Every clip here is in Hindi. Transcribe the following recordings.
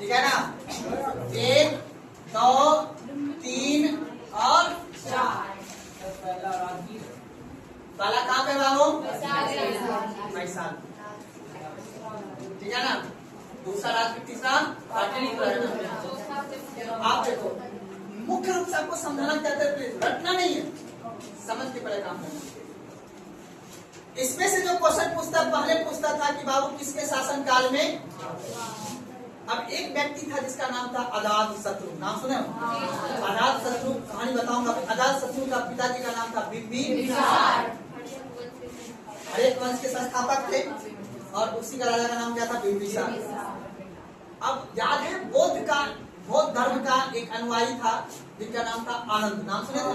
ठीक है ना। 1 2 3 और 4। पहला कहाँ पे बाबू? वैशाली। ठीक है ना। दूसरा राज्य, तीसरा पाटलिपुत्र। आप देखो, मुख्य रूप से आपको समझाना चाहते हैं, रटना नहीं है, समझ के पहले काम करना। इसमें से जो क्वेश्चन पूछता, पहले पूछता था कि बाबू किसके शासन काल में। अब एक व्यक्ति था जिसका नाम था अजातशत्रु, नाम सुने हो? अजातशत्रु, कहानी बताऊंगा। अजातशत्रु का पिताजी का नाम था बिंबिसार, हरेक वंश के संस्थापक थे, और उसी का राजा का नाम क्या था? बिंबिसार। अब याद है, बौद्ध धर्म का एक अनुयायी था जिनका नाम था आनंद, नाम सुने थे?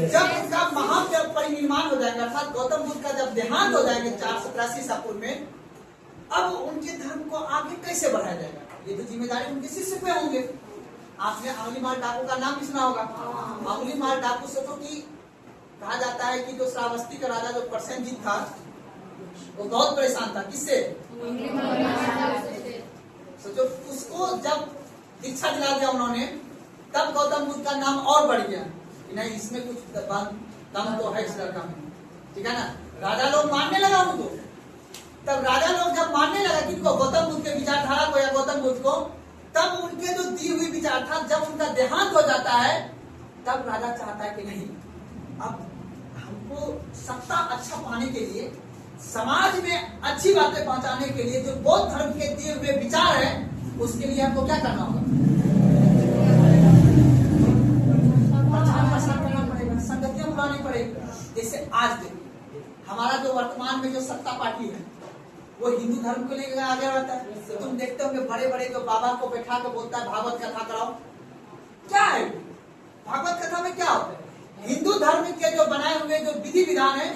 जब उनका महापरिनिर्वाण हो जाएगा, अर्थात गौतम बुद्ध का जब देहांत हो जाएगा 487 ईसा पूर्व में, अब उनके धर्म को आगे कैसे बढ़ाया जाएगा, ये तो जिम्मेदारी उनके शिष्य पे होंगे। आपने अंगुलीमाल डाकू का नाम भी सुना होगा। अंगुलीमाल डाकू से तो कि कहा जाता है कि जो श्रावस्ती का राजा जो प्रसेनजीत था, वो बहुत परेशान था। किससे? सोचो, उसको जब दीक्षा दिला दिया उन्होंने, तब गौतम बुद्ध का नाम और बढ़ गया कि नहीं, इसमें कुछ दम तो है इस लड़का में। ठीक है ना। राजा लोग मानने लगा उनको। तब राजा लोग जब मानने लगा किनको? गौतम बुद्ध के विचारधारा को या गौतम बुद्ध को, तब उनके जो दी हुई विचार था, जब उनका देहांत हो जाता है, तब राजा चाहता है कि नहीं, अब हमको सत्ता अच्छा पाने के लिए, समाज में अच्छी बातें पहुंचाने के लिए, जो बौद्ध धर्म के दिए हुए विचार है, उसके लिए हमको क्या करना होगा? प्रचार प्रसार करना पड़ेगा, संगतियां बुलानी पड़ेगी। जैसे आज देखिए, हमारा जो वर्तमान में जो सत्ता पार्टी है, वो हिंदू धर्म को लेकर आगे बढ़ता है। तो तुम देखते होंगे बड़े बड़े जो बाबा को बैठा कर बोलता है भागवत कथा कराओ। क्या है भागवत कथा में? क्या होता है? हिंदू धर्म के जो बनाए हुए जो विधि विधान है,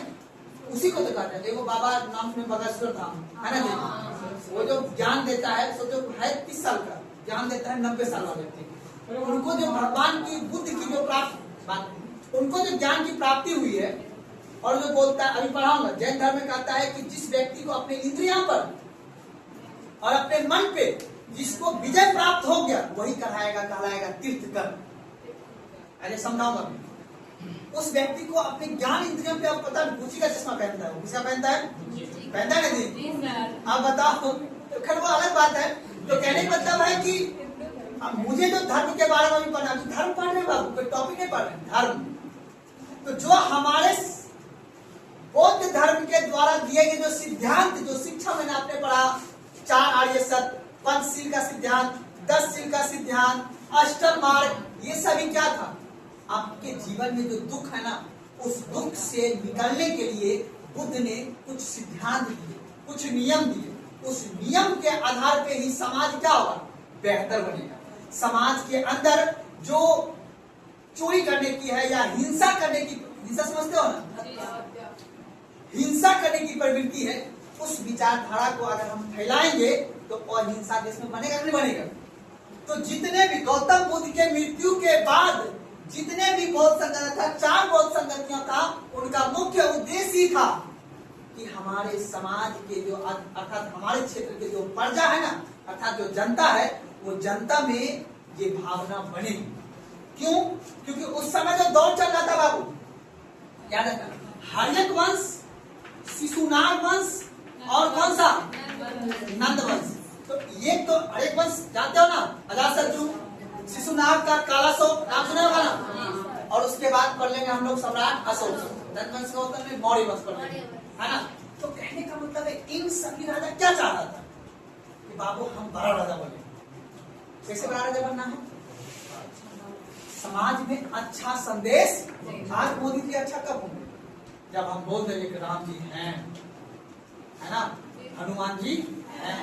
उसी को दिखाते हैं। देखो बाबा नाम में बगेश्वर धाम है ना, देखो वो जो ज्ञान देता है, सोचो है 30 साल का ज्ञान देता है 90 साल वाले व्यक्ति। उनको जो भगवान की बुद्ध की जो प्राप्त, उनको जो ज्ञान की प्राप्ति हुई है, और जो बोलता है, अभी पढ़ाऊंगा, जैन धर्म में कहता है कि जिस व्यक्ति को अपने इंद्रियों पर और अपने मन पे जिसको विजय प्राप्त हो गया, वही कहलाएगा तीर्थकर। अरे समझाऊंगा, उस व्यक्ति को अपने ज्ञान इंद्रियों पे, आप पता रुचि का चश्मा पहनता है, किसका पहनता है? पहनता है नहीं? आप बताओ, तो खैर वो अलग बात है। तो कहने का मतलब है कि मुझे जो धर्म के बारे में भी पढ़ना, धर्म पढ़ रहे बाबू, कोई टॉपिक नहीं पढ़ रहे, धर्म। तो जो हमारे बौद्ध धर्म के द्वारा दिए गए जो सिद्धांत, जो शिक्षा मैंने आपने पढ़ा, 4 आर्य सत्य, पंचशील का सिद्धांत, 10 शील का सिद्धांत, अष्टम मार्ग, ये सभी क्या था? आपके जीवन में जो दुख है ना, उस दुख से निकलने के लिए बुद्ध ने कुछ सिद्धांत दिए, कुछ नियम दिए। उस नियम के आधार पे ही समाज क्या होगा? बेहतर बनेगा। समाज के अंदर जो चोरी करने की है या हिंसा करने की, हिंसा समझते हो ना, हिंसा करने की प्रवृत्ति है, उस विचारधारा को अगर हम फैलाएंगे तो अहिंसा देश में बनेगा नहीं बनेगा? तो जितने भी गौतम बुद्ध के मृत्यु के बाद जितने भी बौद्ध संगठन था, 4 बौद्ध संगतियां था, उनका मुख्य उद्देश्य ही था कि हमारे समाज के जो, अर्थात हमारे क्षेत्र के जो प्रजा है ना, अर्थात जो जनता है, वो जनता में ये भावना बने। क्यों? क्योंकि उस समय जो दौर चल रहा था बाबू, याद है, हर्यक वंश, शिशुनाग वंश और कौन सा? नंद वंश। तो ये तो हर्यक वंश जानते हो ना, अजातशत्रु, शिशुनाग का कालाशोक, नाम सुना होगा ना, और उसके बाद पढ़ लेंगे हम लोग सम्राट अशोक। नंद वंश का होता है मौर्य वंश पढ़ लेंगे, है ना। तो कहने का मतलब है, इन सभी राजा क्या चाह रहा था कि बाबू हम बड़ा राजा बने। कैसे बड़ा राजा बनना है? समाज में अच्छा संदेश। आज मोदी जी अच्छा कब होंगे? जब हम बोल देंगे कि राम जी हैं, है ना, हनुमान जी हैं,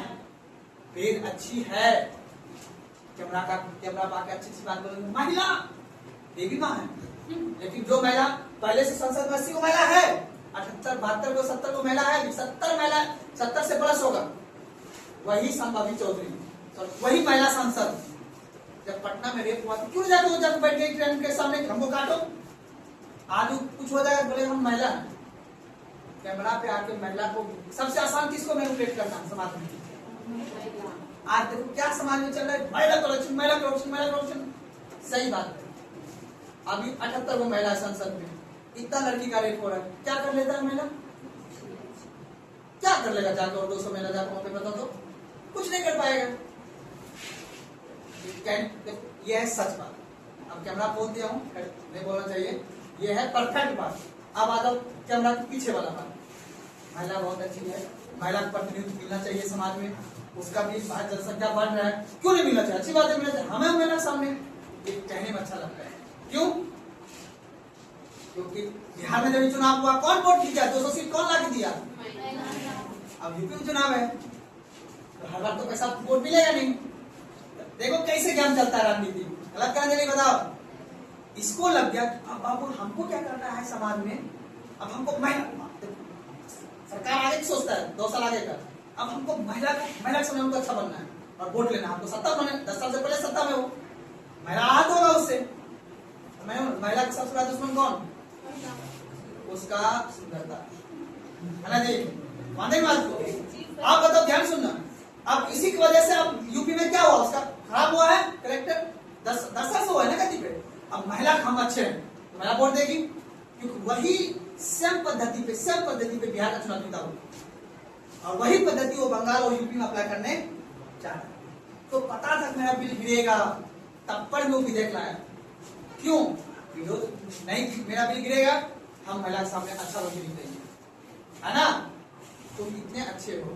वेद अच्छी है, कैमरा पाके अच्छी बात बोलेंगे, महिला देवी माँ है। लेकिन जो महिला पहले से संसद में 80 को महिला है, 78, 72 को 70 को महिला है, 70 महिला, 70 से प्लस होगा, वही संभावी चौधरी, वही महिला सांसद। जब पटना में रेप हुआ तो क्यों जाते हो, जब बैठ गई ट्रेन के सामने, हमको काटो, आज कुछ हो जाएगा, बोले हम महिला कैमरा पे आके महिला को, सबसे आसान किसको मैनिपुलेट करना समाज में? आज देखो क्या समाज में चल रहा है, महिला करप्शन, महिला करप्शन, महिला करप्शन। सही बात है, अभी 78 वो महिला संसद में, इतना लड़की का रेप हो रहा है, क्या कर लेता है महिला? क्या कर लेगा जाकर? और 200 महिला जाकर वहां पे बता दो, कुछ नहीं कर पाएगा। ये है सच बात। अब कैमरा बोल दिया हूँ, नहीं बोलना चाहिए, ये है परफेक्ट बात। अब आ जाओ कैमरा के पीछे वाला बात। महिला बहुत अच्छी है, महिला को प्रतिनिधित्व मिलना चाहिए समाज में, उसका भी जनसंख्या बढ़ रहा है, क्यों नहीं मिलना चाहिए? अच्छी बात है, मिलना चाहिए। हमें महिला सामने ये कहने में अच्छा लगता है, क्यों? क्योंकि बिहार में जब चुनाव हुआ, कौन वोट दिया? 200 सीट कौन लाके दिया? अब यूपी में चुनाव है, तो हर बार तो पैसा वोट मिलेगा नहीं। देखो कैसे ज्ञान चलता है राजनीति, गलत करने नहीं, बताओ। इसको लग गया अब बाबू हमको क्या करना है समाज में, अब हमको महिला, सरकार आगे सोचता है 2 साल आगे का, अब हमको महिला के समय हमको अच्छा बनना है और वोट लेना है, हमको सत्ता बने। 10 साल से पहले सत्ता में हो, महिला आहत होगा उससे। महिला का सबसे बड़ा दुश्मन कौन? उसका सुंदरता, है ना जी? माने बात को? आप बताओ, ध्यान सुनना। अब इसी की वजह से अब यूपी में क्या हुआ, उसका खराब हुआ है कलेक्टर, 10 साल से हुआ है ना गति पे। अब महिला हम अच्छे हैं तो महिला वोट देगी, क्योंकि वही सेम पद्धति पे बिहार का चुनाव जीता होगा, और वही पद्धति वो बंगाल और यूपी में अप्लाई करने चाह रहा है। तो पता था मेरा बिल गिरेगा, तब पर वो विधेयक लाया। क्यों? विरोध नहीं, मेरा बिल गिरेगा, हम महिला के सामने अच्छा वकील देंगे, है ना? तो इतने अच्छे हो।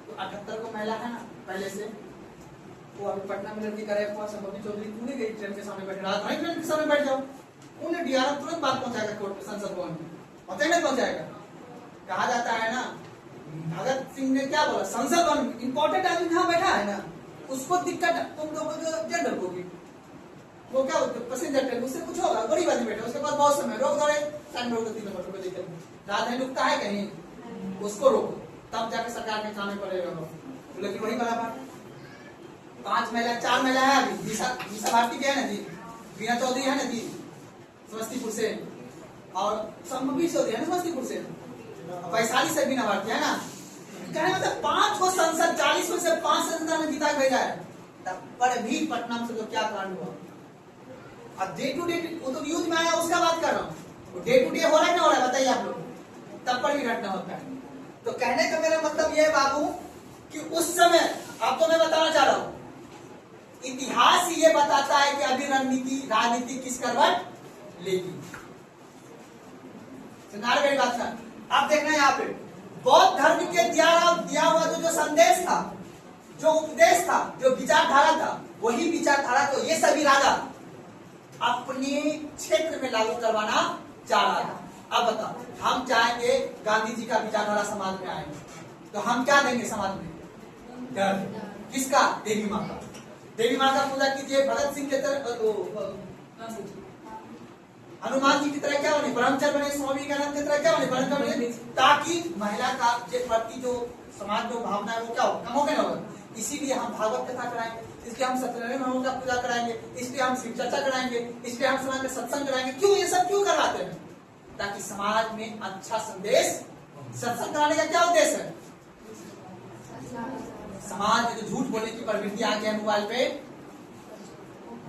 तो 78 को महिला है ना पहले से, वो अभी पटना में लड़की करे संभवी चौधरी, तूने गई ट्रेन के सामने बैठे, रात ट्रेन के सामने बैठ जाओ, उन्हें डीआरएम तुरंत बात पहुंचाएगा कोर्ट, संसद भवन में, पता नहीं पहुंचाएगा। कहा जाता है ना, भगत सिंह ने क्या बोला, संसद भवन इंपॉर्टेंट आदमी जहाँ बैठा है ना, उसको दिक्कत है, तुम लोगों को जनरल होगी, वो क्या होता है पैसेंजर ट्रेन, उससे कुछ होगा, गरीब आदमी बैठे, उसके पास बहुत समय, रोक दौड़े 3 नंबर पे दिक्कत, रात नहीं रुकता है कहीं, उसको रोको, तब जाके सरकार के सामने पड़ेगा। लेकिन वही वाला बात, 4 महिला है अभी, मीसा भारती है ना जी, बीना चौधरी है ना जी समस्तीपुर से, और संभवी चौधरी है ना समस्तीपुर से, वैशाली से बीना भारती है ना। कहने मतलब 5 को संसद 40 में से 5 संसद ने जीता भेजा है, तब पर भी पटना में तो क्या कांड हुआ। अब डे टू डे वो तो न्यूज में आया, उसका बात कर रहा हूँ, डे टू डे हो रहा है ना, हो रहा है बताइए आप लोग, तब पर भी घटना होता है। तो कहने का मेरा मतलब यह है बाबू कि उस समय, आपको मैं बताना चाह रहा हूं, इतिहास ये बताता है कि अभी राजनीति किस करवट लेगी। मेरी बात था, आप देखना यहाँ पे बौद्ध धर्म के दिया हुआ जो संदेश था, जो उपदेश था, जो विचारधारा था, वही विचारधारा को ये सभी राजा अपने क्षेत्र में लागू करवाना चाह रहा था। अब बताओ, हम चाहेंगे गांधी जी का विचारधारा समाज में आएंगे, तो हम क्या देंगे समाज में? डर। किसका? देवी माँ का। देवी माँ का पूजा कीजिए, भगत सिंह के तरह, हनुमान जी की तरह क्या बने? ब्रह्मचर्य बने, स्वामी विवेकानंद की तरह क्या बने? ब्रह्मचर्य बने, ताकि महिला का प्रति जो समाज में भावना है वो क्या हो, कम हो गया होगा। इसीलिए हम भागवत कथा कराएंगे, इसलिए हम सत्यनारायण भगवान का पूजा कराएंगे, इसलिए हम शिव चर्चा कराएंगे, इसलिए हम समाज में सत्संग कराएंगे। क्यों ये सब क्यों करवाते हैं? ताकि समाज में अच्छा संदेश। सत्संग कराने का क्या उद्देश्य है? समाज में जो झूठ बोलने की प्रवृत्ति आ गया मोबाइल पे,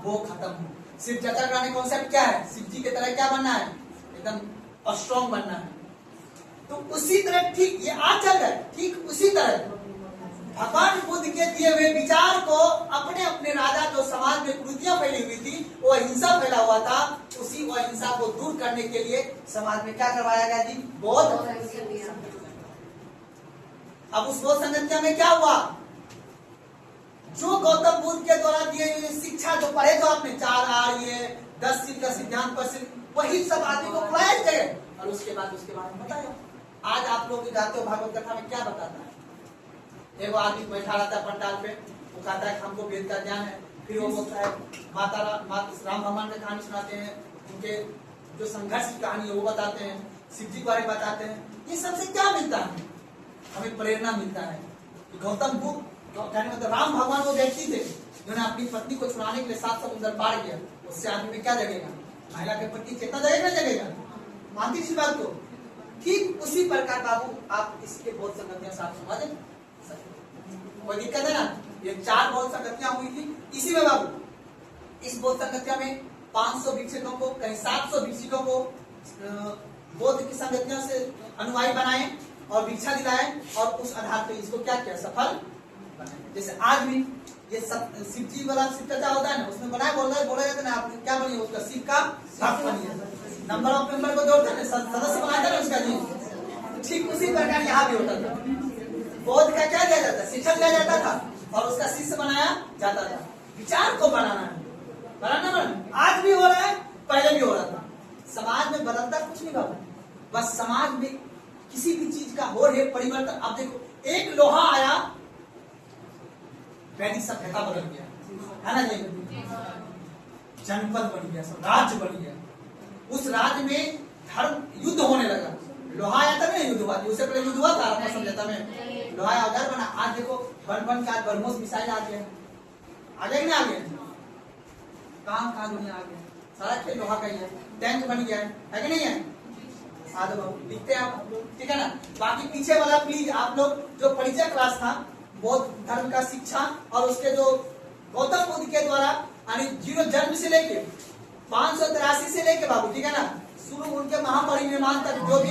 वो खत्म हो। शिव चर्चा कराने का कॉन्सेप्ट क्या है? शिव जी की तरह क्या बनना है? एकदम स्ट्रॉन्ग बनना है। तो उसी तरह ठीक ये आज चल रहा है, ठीक उसी तरह भगवान बुद्ध के दिए हुए विचार को अपने अपने राजा, जो समाज में कुरीतियां फैली हुई थी, वो अहिंसा फैला हुआ था, उसी वो अहिंसा को दूर करने के लिए समाज में क्या करवाया गया जी? बौद्ध। अब उस बौद्ध संगठन में क्या हुआ? जो गौतम बुद्ध के द्वारा दिए हुए शिक्षा जो पढ़े, जो आपने 4 आर्य 10 शील का सिद्धांत पर, वही सब आदमी को पढ़ाया गए, और उसके बाद बताया। आज आप लोग जाते हो भागवत कथा में, क्या बताता है? एक आदमी बैठा रहता है पंडाल पे, वो कहता है हमको वेद का ज्ञान है, फिर वो बोलता है माता राम भगवान की कहानी सुनाते हैं, उनके जो संघर्ष की कहानी है वो बताते हैं, शिव जी के बारे में बताते हैं। ये सबसे क्या मिलता है? हमें प्रेरणा मिलता है। गौतम बुद्ध कहने मतलब राम भगवान वो व्यक्ति थे जिन्होंने अपनी पत्नी को छुड़ाने के लिए 7 समुद्र पार किया। उससे आदमी में क्या जगेगा? महिला के प्रति चेतना जगेगा, जगेगा? मानती इस बात को? ठीक उसी प्रकार बाबू आप इसके बहुत संगतियां साथ समझ कोई दिक्कत है ना? ये 4 बौद्ध संगतियां हुई थी। इसी में बाबू इस बौद्ध संगतिया में 500 भिक्षुकों को, कहीं 700 भिक्षुकों को बौद्ध की संगतियों से अनुयायी बनाए और भिक्षा दिलाए और उस आधार पर इसको क्या किया, सफल बनाए। जैसे आज भी ये शिव जी वाला शिव का क्या होता है ना, उसमें बनाए बोला जाता है ना, आपने क्या बनी उसका, शिव का भक्त बनिए, नंबर ऑफ मेंबर को जोड़ते हैं, सदस्य बनाया था ना उसका जी। ठीक उसी प्रकार यहाँ भी होता था। बौद्ध का क्या दिया जाता, शिक्षण दिया जाता था और उसका शिष्य बनाया जाता था। विचार को बनाना आज भी हो रहा है, पहले भी हो रहा था। समाज में बदलता कुछ नहीं बाबू, बस समाज में किसी भी चीज का हो रहे परिवर्तन। अब देखो, एक लोहा आया, वैदिक सभ्यता बदल गया, है ना जी? जनपद बन गया, राज्य बन गया। उस राज्य में धर्म युद्ध होने लगा। लोहा आया तब युद्ध हुआ, उससे पहले युद्ध हुआ था आपका सभ्यता में। लोहा औजार बना। आज देखो बन का ब्रह्मोस मिसाइल आ गया, आ गया कि नहीं आ गया? कहाँ दुनिया आ गया, सारा खेल लोहा का ही है। टैंक बन गया है कि नहीं है? आदो बाबू लिखते हैं आप लोग, ठीक है ना? बाकी पीछे वाला प्लीज आप लोग, जो परिचय क्लास था बौद्ध धर्म का शिक्षा और उसके जो गौतम बुद्ध के द्वारा यानी जीरो जन्म से लेके 583 से लेके बाबू, ठीक है ना, शुरू उनके महापरिनिर्वाण तक जो भी,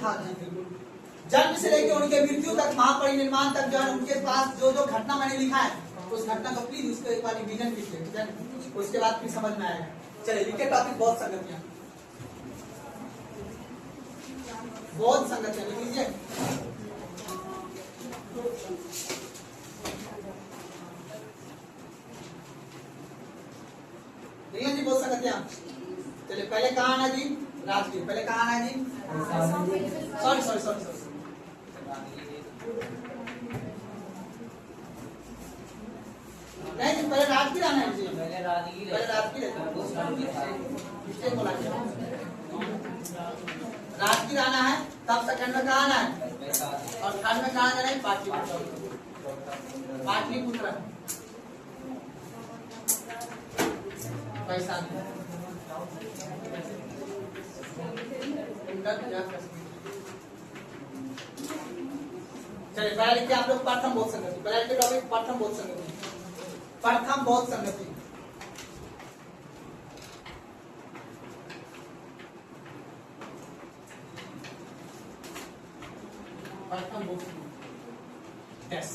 हाँ जी बिल्कुल, जन्म से लेके उनके मृत्यु तक, महापरिनिर्वाण तक जो है उनके पास जो जो घटना मैंने लिखा है, उस घटना को प्लीज उसको एक बार रिवीजन कीजिए, ठीक है? उसके बाद फिर समझ में आएगा। चलिए लिखे टॉपिक बौद्ध संगतियां। बौद्ध संगतियां लिख लीजिए। ठीक है जी, बौद्ध संगतियां। चलिए पहले कहाँ आना जी, राजगीर। पहले कहाँ आना है जी, सॉरी नहीं जी, पहले राजगीर आना है जी, पहले राजगीर राजगीर आना है। तब सेकंड में कहाँ आना है और थर्ड में कहाँ जाना है, पाटलिपुत्र। पैसा चलिए पहले लिखिए आप लोग प्रथम बौद्ध संगति। पहले लिखिए टॉपिक प्रथम बौद्ध संगति। प्रथम बौद्ध संगति, प्रथम बौद्ध यस।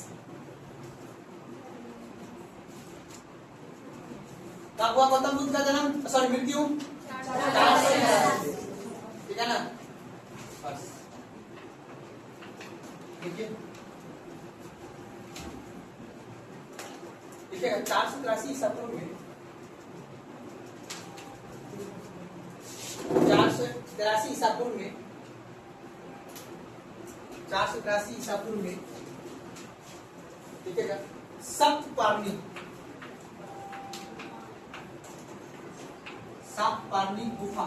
कब हुआ गौतम बुद्ध का जन्म, सॉरी मृत्यु, ठीक है ना? देखिए 483 ईसा पूर्व में, 483 ईसा पूर्व में, 483 ईसा पूर्व में, देखिएगा, सप्तपार्णी गुफा,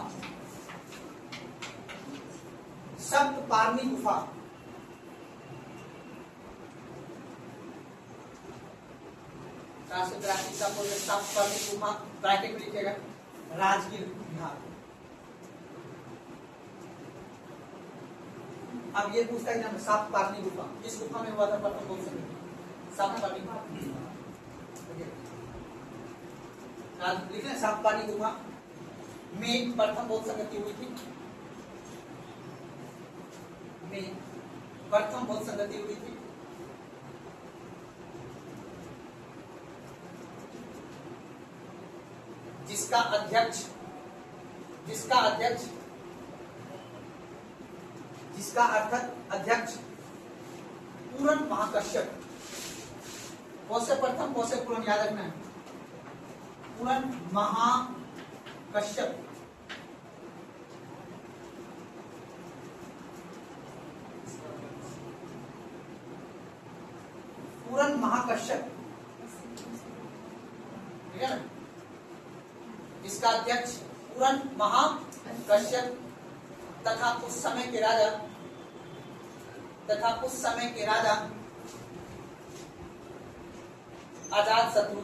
सप्तपार्णी गुफा, सप्तपार्णी गुफा ब्रैकेट में लिखिएगा, राजगीर बिहार। अब ये पूछता है ना सप्तपार्णी गुफा, इस गुफा में हुआ था प्रथम बौद्ध संगति, सप्तपार्णी गुफा लिखना। सप्तपार्णी गुफा में प्रथम बौद्ध संगति हुई थी, में प्रथम बौद्ध संगति हुई थी। जिसका अध्यक्ष पूरन महाकश्यप। कौन से प्रथम कौन से पूरन याद रखना है, पूरन महाकश्यप। पूरन महाकश्यप, ठीक है ना? इसका अध्यक्ष पूरन महाकश्यप तथा उस समय के राजा अजातशत्रु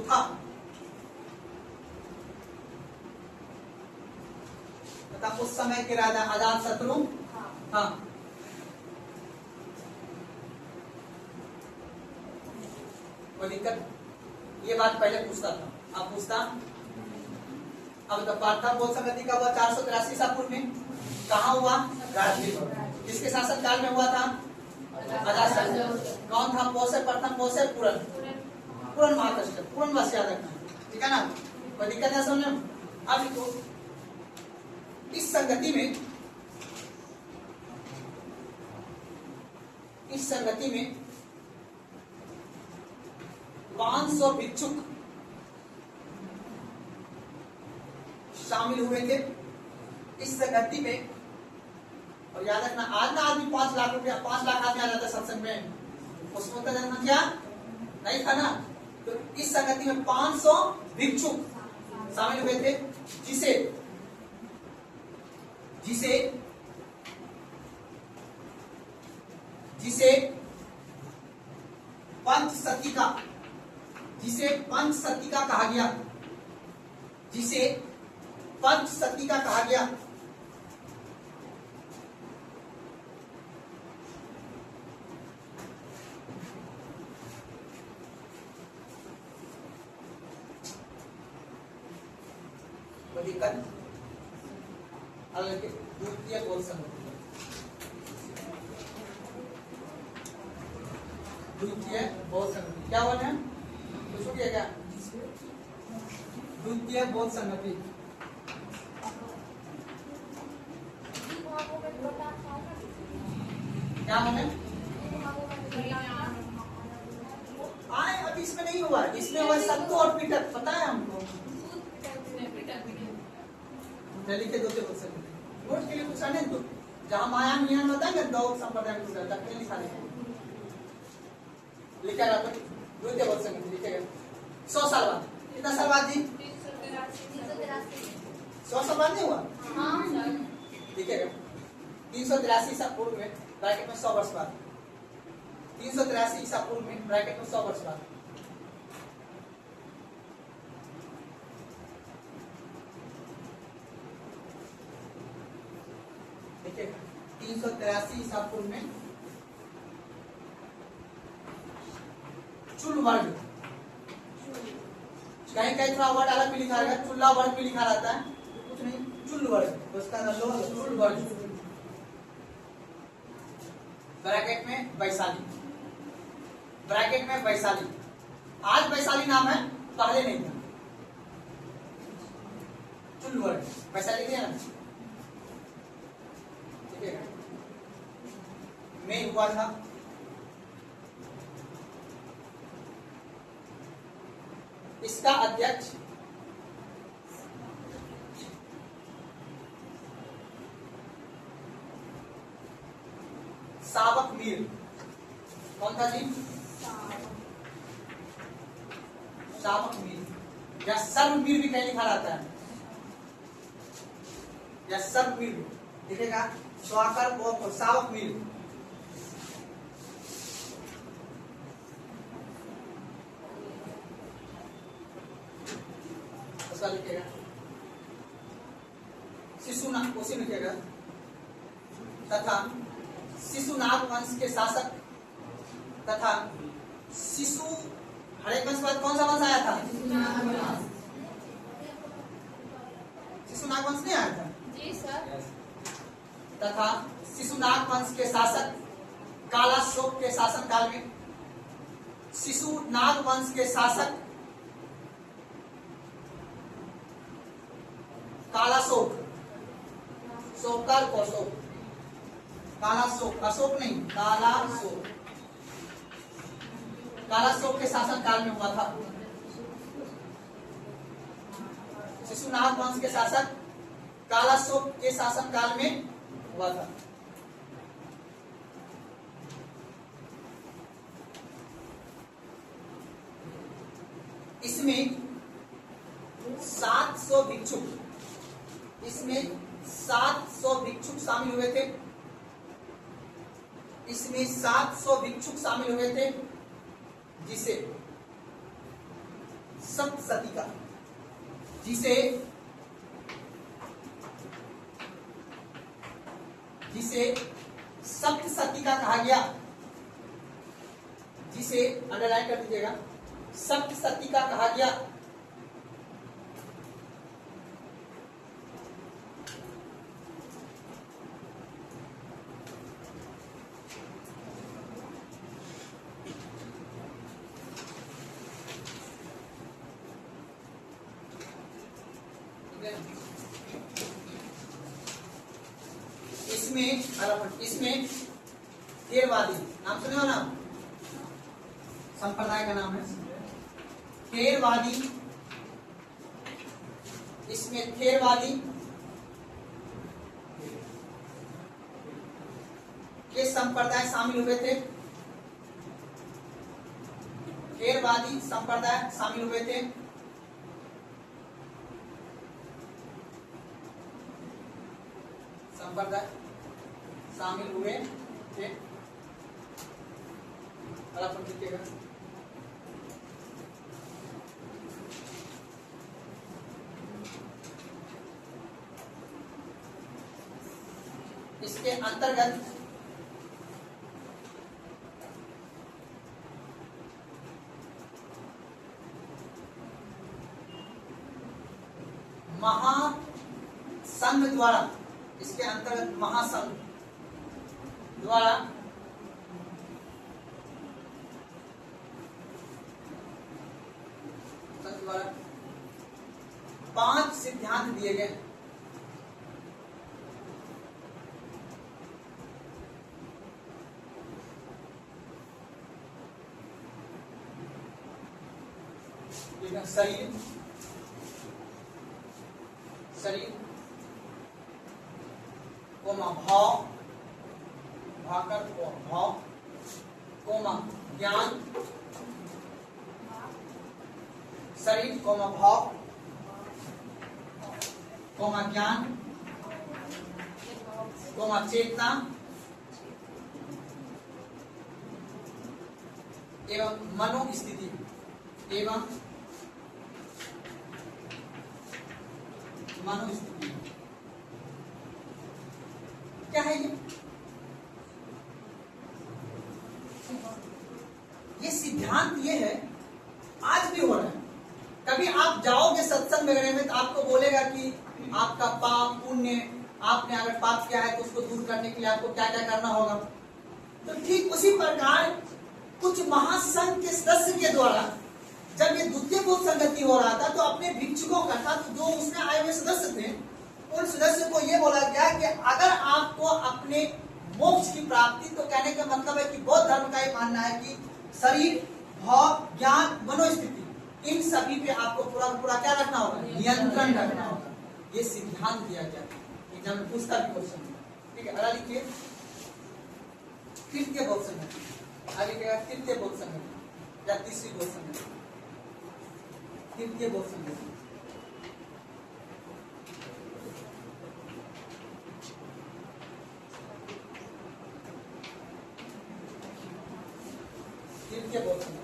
था, तथा उस समय के राजा अजात शत्रु। हाँ, कोई दिक्कत? ये बात पहले पूछता था, अब पूछता। अब तो पार्था बोध संगति का हुआ 483 ईसा पूर्व में। कहाँ हुआ? राजगीर में। किसके शासन काल में हुआ था? अजातशत्रु। कौन था? पोसे प्रथम, पोसे पूरन, पूरन महाकष्ट, पूरन बस याद रखना, ठीक है ना? कोई दिक्कत है समझ में? अब तो इस संगति में, इस संगति में 500 भिक्षुक शामिल हुए थे इस संगति में। और याद रखना, आज ना आदमी 5 लाख रुपया, 5 लाख आदमी आ जाता है सत्संग में, उसमें तो जनसंख्या नहीं था ना। तो इस संगति में 500 भिक्षुक शामिल हुए थे, जिसे जिसे जिसे पंचसतिका, जिसे पंचसतिका कहा गया, जिसे पंचसतिका कहा गया। दिक्कत द्वितीय बोध संगति, द्वितीय बोध संगति क्या बोले हैं? पूछोगे क्या? द्वितीय बोध संगति क्या बोले? आए अभी इसमें नहीं हुआ, इसमें हुआ सत्तू और पिटक, पता है हमको। लिखे दो बोध संगति नोट के लिए कुछ आने दो, जहां माया मियान बताएंगे दो संप्रदाय में कुछ लिखा लिखा रहा द्वितीय बोध संगति लिखेगा 100 साल बाद। कितना साल बाद जी? 100 साल बाद नहीं हुआ? लिखेगा 383 ईसा पूर्व में, ब्रैकेट में 100 वर्ष बाद। 383 ईसा पूर्व में, ब्रैकेट में 100 वर्ष बाद। देखिए 383 ईसा पूर्व में चुल वर्ग, कहीं कहीं थोड़ा वर्ड अलग भी लिखा रहेगा, चुल्ला वर्ग भी लिखा रहता है, कुछ नहीं, चुल वर्ग, उसका चुल वर्ग। ब्रैकेट में वैशाली, ब्रैकेट में वैशाली। आज वैशाली नाम है, पहले नहीं था। चुल वर्ग वैशाली नहीं है ना, ठीक है? में हुआ था इसका अध्यक्ष सावक मीर। कौन था जी? सावक मीर या सर्व मीर भी कहीं लिखा रहता है, या सर्व मीर दिखेगा, स्वाकर को सावक मीर। लिखेगा शिशुनाग, उसी लिखेगा, तथा शिशुनाग वंश के शासक तथा शिशु, हरेक वंश बाद कौन सा वंश आया था? शिशुनाग वंश नहीं आया था जी सर। तथा शिशुनाग वंश के शासक कालाशोक के शासन काल में, शिशुनाग वंश के शासक कालाशोक, शोकर को अशोक, कालाशोक, अशोक नहीं, कालाशोक, कालाशोक के शासन काल में हुआ था। शिशुनाग वंश के शासक कालाशोक के शासन काल में हुआ था। इसमें 700 भिक्षुक, इसमें 700 भिक्षुक शामिल हुए थे, इसमें 700 भिक्षुक शामिल हुए थे, जिसे सप्तशती का, जिसे जिसे सप्तसती का कहा गया, जिसे अंडरलाइन कर दीजिएगा, सप्तसती का कहा गया। इसमें थेरवादी नाम सुने हो ना, संप्रदाय का नाम है थेरवादी। इसमें थेरवादी के संप्रदाय शामिल हुए थे, थेरवादी संप्रदाय शामिल हुए थे। संप्रदाय शामिल हुए थे, और आप लिखिएगा इसके अंतर्गत महासंघ द्वारा, इसके अंतर्गत महासंघ द्वारा द्वारा 5 सिद्धांत दिए गए। शरीर, शरीर कोमा भाव, भाकर भाव कोमा ज्ञान, शरीर कोमा भाव कोमा ज्ञान कोमा चेतना एवं मनोस्थिति, एवं मनोस्थिति। क्या है ये सिद्धांत ये है, आज भी हो रहा है। कभी आप जाओगे सत्संग वगैरह में तो आपको बोलेगा कि आपका पाप पुण्य, आपने अगर पाप किया है तो उसको दूर करने के लिए आपको क्या क्या करना होगा। तो ठीक उसी प्रकार कुछ महासंघ के सदस्य के द्वारा जब ये द्वितीय बोध संगति हो रहा था तो अपने भिक्षुकों का था, तो जो उसमें आए हुए सदस्य थे उन सदस्य को ये बोला गया कि अगर आपको अपने मोक्ष की प्राप्ति, तो कहने का मतलब है कि बौद्ध धर्म का ये मानना है कि शरीर, भाव, ज्ञान, मनोस्थिति, इन सभी पे आपको पूरा पूरा क्या रखना होगा, नियंत्रण रखना होगा। ये सिद्धांत दिया गया एग्जाम में पूछता भी क्वेश्चन। ठीक है, अगला लिखिए तृतीय बोध संगति। आगे क्या, तृतीय बोध संगति या तीसरी बोध संगति, तृतीय बोध संगति। तृतीय बोध संगति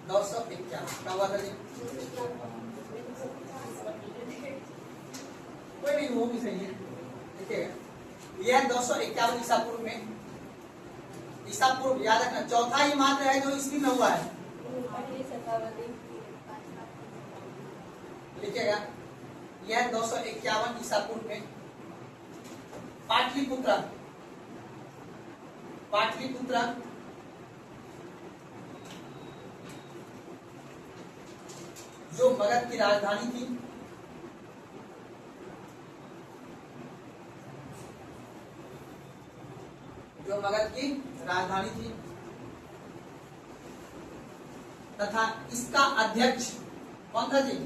951 क्या हुआ था जी? कोई नहीं, वो भी सही है। ठीक है, यह 251 ईसा पूर्व में, ईसा पूर्व याद रखना, चौथा ही मात्र है जो ईस्वी में हुआ है। लिखिएगा, यह 251 ईसा पूर्व में पाटलिपुत्र, पाटलिपुत्र जो मगध की राजधानी थी, जो मगध की राजधानी थी तथा इसका अध्यक्ष कौन था जी?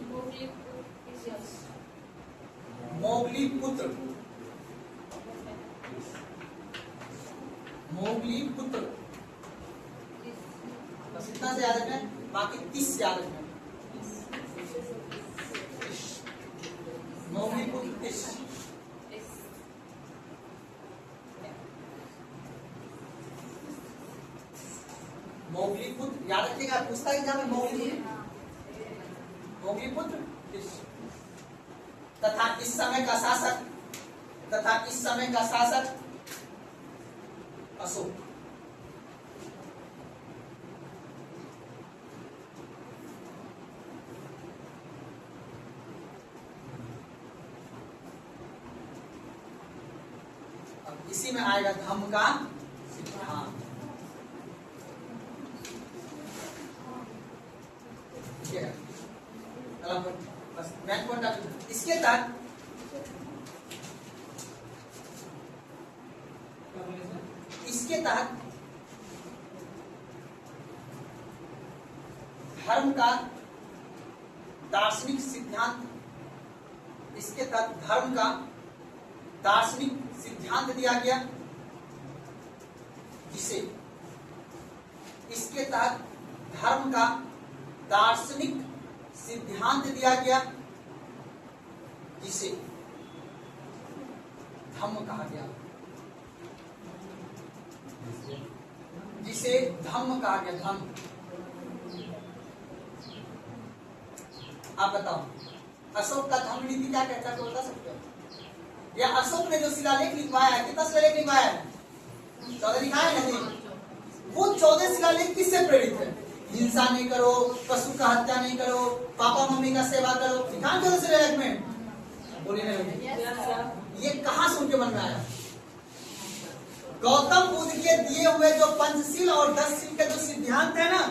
मोगलीपुत्र, मोगलीपुत्र। बस इतना से याद रखना, बाकी 30 याद रखना। मोगलीपुत्र मोगलीपुत्र याद रखिएगा, पूछता है जहाँ में मोगलीपुत्र, मोगलीपुत्र तथा इस समय का शासक अशोक। अब इसी में आएगा धम्म का सिद्धांत। इसके तहत धर्म का दार्शनिक सिद्धांत दिया गया, जिसे इसके तहत धर्म का दार्शनिक सिद्धांत दिया गया, जिसे धम्म कहा गया, जिसे धम्म कहा गया। धम्म, आप बताओ अशोक का धम्म नीति क्या कहता है, तो बता सकते हो? या अशोक ने जो शिलालेख लिखवाया है, कितना शिलालेख लिखवाया है? 14 लिखाया है नहीं? वो 14 शिलालेख किससे प्रेरित है? हिंसा नहीं करो, पशु का हत्या नहीं करो, पापा मम्मी का सेवा करो, लिखा 14 शिलालेख में। बोलिए नहीं? ये कहाँ से उनके मन में आया? गौतम बुद्ध के दिए हुए जो पंचशील और 10 शील के जो सिद्धांत है ना,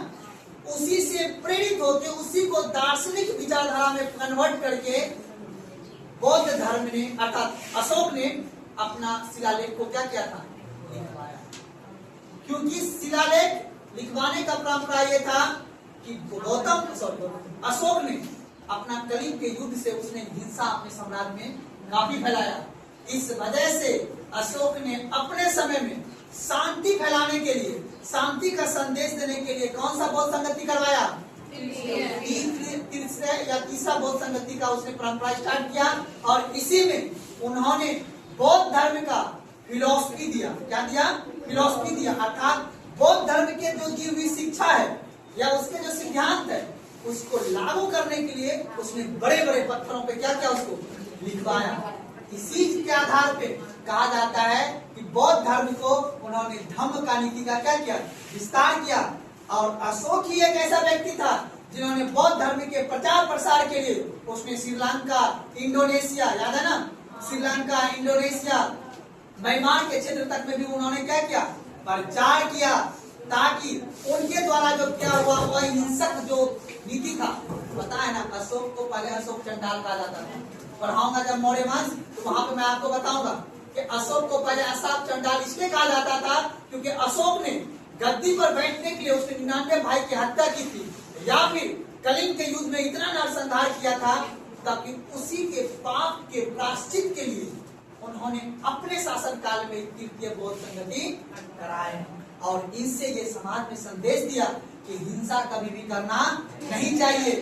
उसी से प्रेरित होकर उसी को दार्शनिक विचारधारा में कन्वर्ट करके बौद्ध धर्म ने अर्थात अशोक ने अपना शिलालेख को क्या किया था? लिखवाया। क्योंकि शिलालेख लिखवाने का परंपरा ये था कि अशोक ने अपना कलिंग के युद्ध से उसने हिंसा अपने साम्राज्य में काफी फैलाया। इस वजह से अशोक ने अपने समय में शांति फैलाने के लिए, शांति का संदेश देने के लिए कौन सा बौद्ध संगति करवाया? तीसरा बौद्ध संगति का उसने परंपरा स्टार्ट किया, और इसी में उन्होंने बौद्ध धर्म का फिलॉसफी दिया। क्या दिया? फिलॉसफी दिया, अर्थात बौद्ध धर्म के जो दी हुई शिक्षा है या उसके जो सिद्धांत है, उसको लागू करने के लिए उसने बड़े बड़े पत्थरों पे क्या किया? उसको लिखवाया। इसी के आधार पे कहा जाता है कि बौद्ध धर्म को उन्होंने धम्म का नीति का क्या किया? विस्तार किया। और अशोक ही एक ऐसा व्यक्ति था जिन्होंने बौद्ध धर्म के प्रचार प्रसार के लिए उसने श्रीलंका, इंडोनेशिया, याद है ना? श्रीलंका, इंडोनेशिया, म्यांमार के क्षेत्र तक में भी उन्होंने क्या किया? प्रचार किया, ताकि उनके द्वारा जो क्या हुआ वह हिंसक जो नीति था, पता है ना, अशोक को पहले अशोक चंडाल कहा जाता था। पढ़ाऊंगा जब मौर्य वंश, तो वहां पे मैं आपको बताऊंगा कि अशोक को पहले अशाप चंडाल इसलिए कहा जाता था क्योंकि अशोक ने गद्दी पर बैठने के लिए उसने 99 भाई की हत्या की थी, या फिर कलिंग के युद्ध में इतना नरसंहार किया था, ताकि उसी के पाप के प्रायश्चित के लिए उन्होंने अपने शासन काल में तृतीय बौद्ध संगति कराए, और इनसे ये समाज में संदेश दिया कि हिंसा कभी भी करना नहीं चाहिए।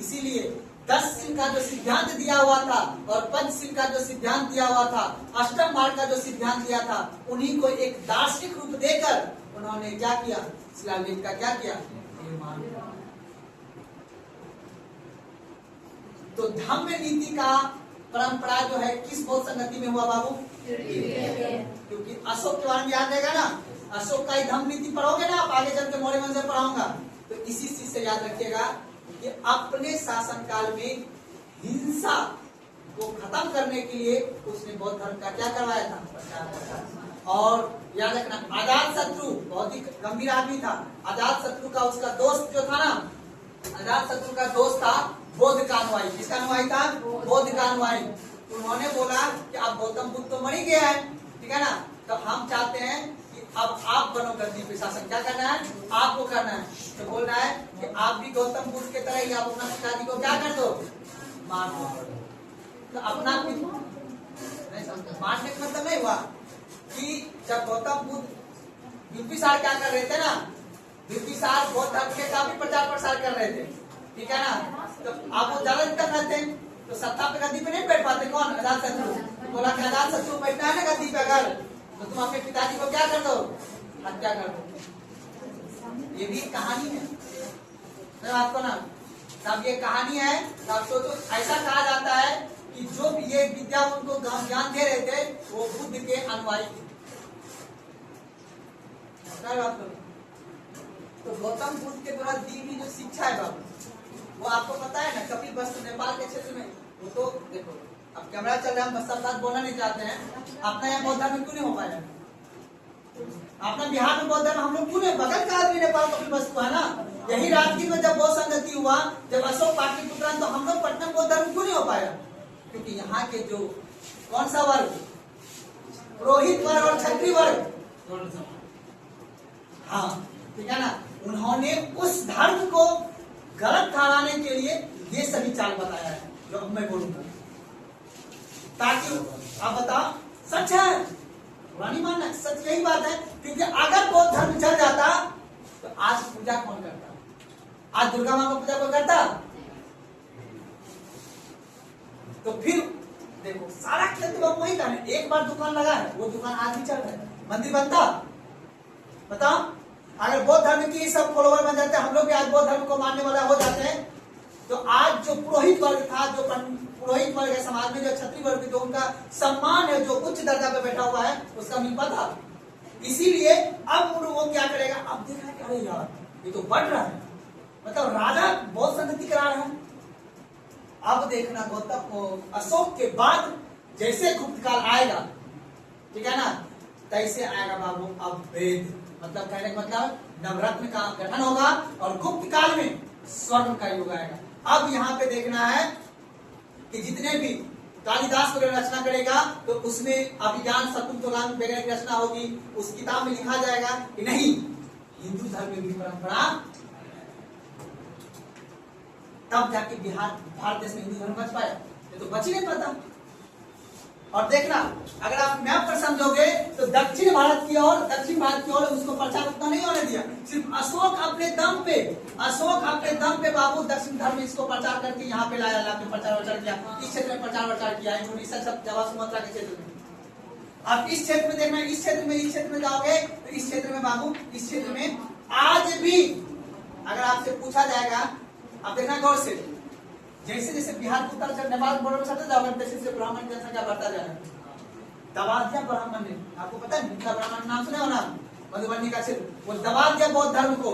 इसीलिए 10 शील का जो सिद्धांत दिया हुआ था और पंचशील का जो सिद्धांत दिया हुआ था, अष्टम मार्ग का जो सिद्धांत दिया था, उन्हीं को एक दार्शनिक रूप देकर उन्होंने क्या किया? शिलालेख का क्या किया? निर्माण। तो धम्म नीति का परंपरा जो है किस बौद्ध संगति में हुआ बाबू? क्योंकि अशोक के बारे में याद रहेगा ना, अशोक का ही धम्म नीति पढ़ोगे ना आप, आगे चल के मौर्य वंश पढ़ाऊंगा, तो इसी चीज से याद रखिएगा कि अपने शासन काल में हिंसा को खत्म करने के लिए उसने बौद्ध धर्म का क्या करवाया था? प्रचार। और याद रखना, अजात शत्रु बहुत ही गंभीर आदमी था। अजात शत्रु का उसका दोस्त जो था ना, अजात शत्रु का दोस्त था बौद्ध का अनुयायी। किसका अनुयायी था? बौद्ध का अनुयायी। उन्होंने बोला कि अब गौतम बुद्ध तो मर ही गया है, ठीक है ना, तो हम चाहते हैं कि अब आप बनो गद्दी पे शासन। क्या करना है? आपको करना है। तो बोल रहा है कि आप भी गौतम बुद्ध के तरह ही आप अपना पिताजी को क्या कर दो? मार दो। तो अपना मारने का मतलब नहीं हुआ कि जब गौतम बुद्ध बिंबिसार क्या कर रहे थे ना, बिंबिसार बौद्ध धर्म के काफी प्रचार प्रसार कर रहे थे, ठीक है ना, तो आप वो ज्यादा कर रहे थे, तो सत्ता पे गद्दी पे नहीं बैठ पाते। कौन? अजात शत्रु। बोला कि अजात शत्रु बैठना है ना गद्दी पे, अगर तो तुम अपने पिताजी को क्या कर दो? हत्या कर दो। ये भी कहानी है आपको ना, तब ये कहानी है। तो आप सोचो, ऐसा कहा जाता है कि जो भी ये विद्या उनको ज्ञान दे रहे थे वो बुद्ध के अनुयायी थे। तो गौतम बुद्ध के द्वारा दी हुई जो शिक्षा है बाबू, वो आपको पता है ना, कपिल वस्तु नेपाल के क्षेत्र में, वो तो देखो अब कैमरा चल रहा है, हम सब साथ बोलना नहीं चाहते हैं। अपना यहाँ बौद्ध धर्म क्यों नहीं हो पाया? अपना बिहार में बौद्ध धर्म हम लोग क्यों नहीं, बगल का आदमी नेपाल कपिल वस्तु है ना। यही राजगीर में जब बौद्ध संगति हुआ, जब अशोक पाटलिपुत्र, तो हम लोग पटना बौद्ध धर्म क्यों नहीं हो पाया? क्योंकि यहाँ के जो कौन सा वर्ग, पुरोहित वर्ग और क्षत्रिय वर्ग, हाँ ठीक है ना, उन्होंने उस धर्म को गलत ठहराने के लिए ये सभी चाल बताया है जो अब मैं बोलूंगा, ताकि आप बताओ सच है, पुरानी मानना सच यही बात है। क्योंकि अगर बौद्ध धर्म चल जाता तो आज पूजा कौन करता? आज दुर्गा माँ का पूजा कौन करता? तो फिर देखो सारा क्षेत्र में वही करना, एक बार दुकान लगा है, वो दुकान आज भी चल रहा है, मंदिर बनता? बताओ, अगर बौद्ध धर्म की सब फॉलोवर बन जाते हैं, हम लोग भी आज बौद्ध धर्म को मानने वाला हो जाते हैं, तो आज जो पुरोहित वर्ग था, जो पुरोहित वर्ग है समाज में, जो क्षत्रिय वर्ग, जो उनका सम्मान है, जो उच्च दर्जा पे बैठा हुआ है, उसका मिलता था। इसीलिए अब उन लोगों क्या करेगा, अब देखा कि अरे यार ये तो बढ़ रहा है, मतलब राजा बहुत संगति करा रहा है। अब देखना गौतम अशोक के बाद जैसे गुप्त काल आएगा, ठीक है ना, तैसे आएगा बाबू अब वेद, मतलब कहने का मतलब नवरत्न का गठन होगा और गुप्त काल में स्वर्ण का युग आएगा। अब यहाँ पे देखना है कि जितने भी कालिदास को रचना करेगा तो उसमें अभिज्ञान शकुंतलाम वगैरह की रचना होगी, उस किताब में लिखा जाएगा कि नहीं हिंदू धर्म की परंपरा, तब जाके भारत देश में हिंदू धर्म बच पाया, ये तो बच ही नहीं पाता। और देखना अगर आप मैप पर समझोगे तो दक्षिण भारत की ओर उसको प्रचार उतना नहीं होने दिया, सिर्फ अशोक अपने दम पे बाबू दक्षिण धर्म में इसको प्रचार करके यहाँ पे लाया, प्रचार किया, इस क्षेत्र में प्रचार किया, इंडोनेशिया सब जावा सुमात्रा के क्षेत्र में। अब इस क्षेत्र में देखना, इस क्षेत्र में जाओगे तो इस क्षेत्र में बाबू, इस क्षेत्र में आज भी अगर आपसे पूछा जाएगा, आप देखना गौर से, जैसे जैसे बिहार को उत्तर नेपाल बॉर्डर में सटल जाओगे तैसे ब्राह्मण की जनसंख्या बढ़ता जा रहा है। दबा दिया ब्राह्मण ने, आपको पता है मिथिला ब्राह्मण नाम सुने हो ना, मधुबनी का क्षेत्र, वो दबा दिया बौद्ध धर्म को,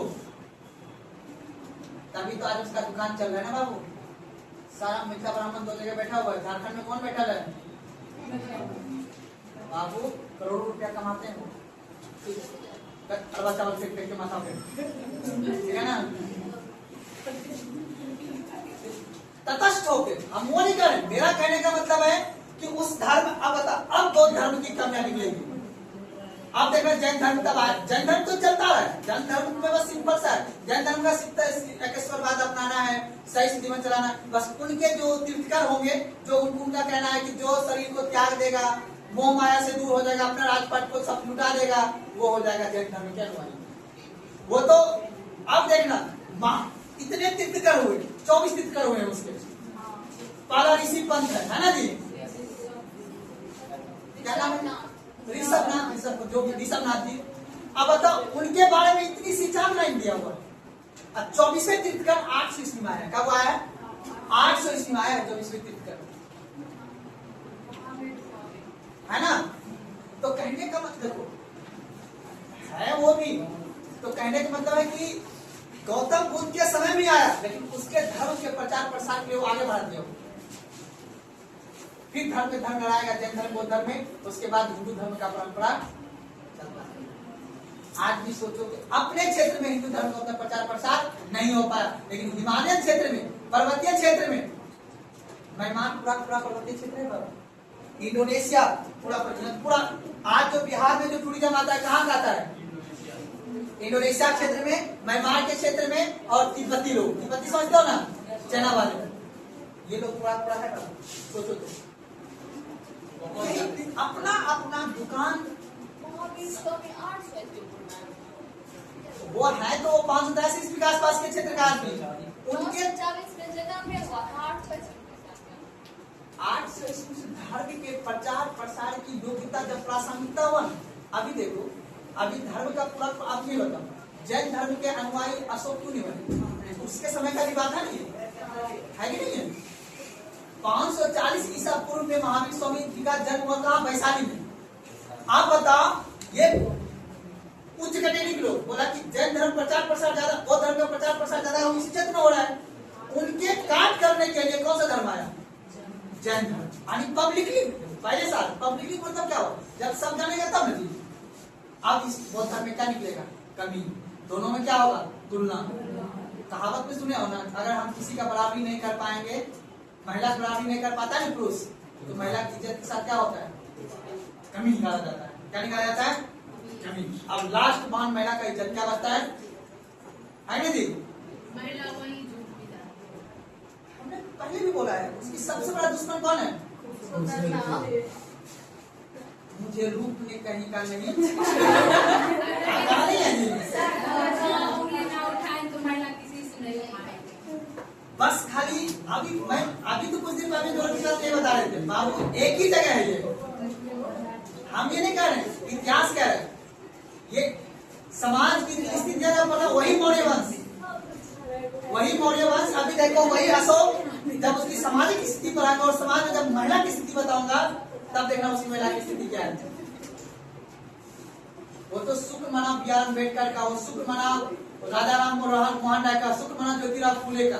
तभी तो आज उसका दुकान चल रहा है ना बाबू। सारा मिथिला ब्राह्मण दो जगह बैठा हुआ है, झारखंड में कौन बैठा है बाबू, करोड़ों रुपया कमाते हैं वो, अरबा चावल फेंक के माथा पे, ठीक है ना। तटस्थ होके हम वो नहीं करें, मेरा कहने का मतलब है कि उस धर्म, अब बौद्ध धर्म की कमियां निकलेगी। आप देख रहे जैन धर्म तब आया, जैन धर्म तो चलता है, जैन धर्म में बस सिंपल सा है, जैन धर्म का एकेश्वरवाद अपनाना है, सही जीवन चलाना है, बस उनके जो तीर्थकर होंगे, जो उनका कहना है कि जो शरीर को त्याग देगा, मोह माया से दूर हो जाएगा, अपना राजपाट को सब लुटा देगा, वो हो जाएगा जैन धर्म के अनुयायी। वो तो अब देखना इतने तीर्थकर हुए, 24 तीर्थकर हुए उसके, पाला ऋषि पंथ है ना जी, क्या नाम है, ऋषभ जो भी ऋषभनाथ जी। अब बताओ उनके बारे में इतनी शिक्षा नहीं दिया हुआ, 24वें तीर्थकर 800 ईस्वी में आया, कब आया, 800 ईस्वी में आया 24वें तीर्थकर, है ना। तो कहने का मतलब है वो भी, तो कहने का मतलब है कि गौतम बुद्ध के समय में आया, लेकिन उसके धर्म के प्रचार प्रसार के लिए वो आगे बढ़ गया, फिर धर्म पे धर्म लड़ाएगा, जैन धर्म बौद्ध धर्म में, उसके बाद हिंदू धर्म का परंपरा चलता है। आज भी सोचो कि अपने क्षेत्र में हिंदू धर्म का उतना प्रचार प्रसार नहीं हो पाया, लेकिन हिमालय क्षेत्र में, पर्वतीय क्षेत्र में, म्यांमार पूरा पर्वतीय क्षेत्र है, इंडोनेशिया पूरा आज जो बिहार में जो टूरिज्म आता है कहाँ आता है, इंडोनेशिया क्षेत्र में, म्यांमार के क्षेत्र में, और तिब्बती लोग, तिब्बती समझते हो ना, चाइना वाले, ये लोग पूरा है। सोचो तो अपना दुकान वो है, तो 510 ईस्वी के आसपास के क्षेत्र का आदमी, उनके 800 ईस्वी से धर्म के प्रचार प्रसार की योग्यता जब प्रासंगिकता हुआ, अभी देखो, अभी धर्म का पूरा आप नहीं बताओ, जैन धर्म के अनुयायी अशोक क्यों नहीं बने, उसके समय का भी बात है नहीं है कि नहीं है। 540 ईसा पूर्व में महावीर स्वामी जी का जन्म हुआ कहा? वैशाली में। आप बताओ, ये उच्च कैटेगरी के लोग बोला कि जैन धर्म प्रचार प्रसार ज्यादा, बौद्ध धर्म का प्रचार प्रसार ज्यादा है, इस क्षेत्र में हो रहा है। उनके काट करने के लिए कौन सा धर्म आया? जैन धर्म। यानी पब्लिकली पहले साल पब्लिकली मतलब क्या हो, जब सब जानेगा तब नहीं। अब इस बौद्ध धर्म में क्या निकलेगा? कमी। दोनों में क्या होगा? तुलना। कहावत में सुने हो ना, अगर हम किसी का बराबरी नहीं कर पाएंगे, महिला बराबरी नहीं कर पाता है पुरुष, तो महिला की इज्जत के साथ क्या होता है? कमी निकाला जाता है। क्या निकाला जाता है? कमी। अब लास्ट बान महिला का इज्जत क्या बचता है ना जी? महिला वही झूठ भी हमने पहले भी बोला है, उसकी सबसे बड़ा दुश्मन कौन है? मुझे रूप ने कहीं का नहीं बस खाली अभी तो कुछ दिन पहले जो ये बता रहे थे बाबू, एक ही जगह है ये। हम ये नहीं कह रहे, इतिहास कह रहे हैं। ये समाज की स्थितियां जब बोला, वही मौर्य वंश, वही मौर्य वंश। अभी देखो वही अशोक, जब उसकी सामाजिक स्थिति पर आएगा और समाज में जब महिला की स्थिति बताऊंगा, तब देखना उसकी महिला की स्थिति क्या है। वो तो शुक्र मना बी आर अम्बेडकर का, वो शुक्र मना राजा राम मोहन राय का, शुक्र मना ज्योतिराव फूले का,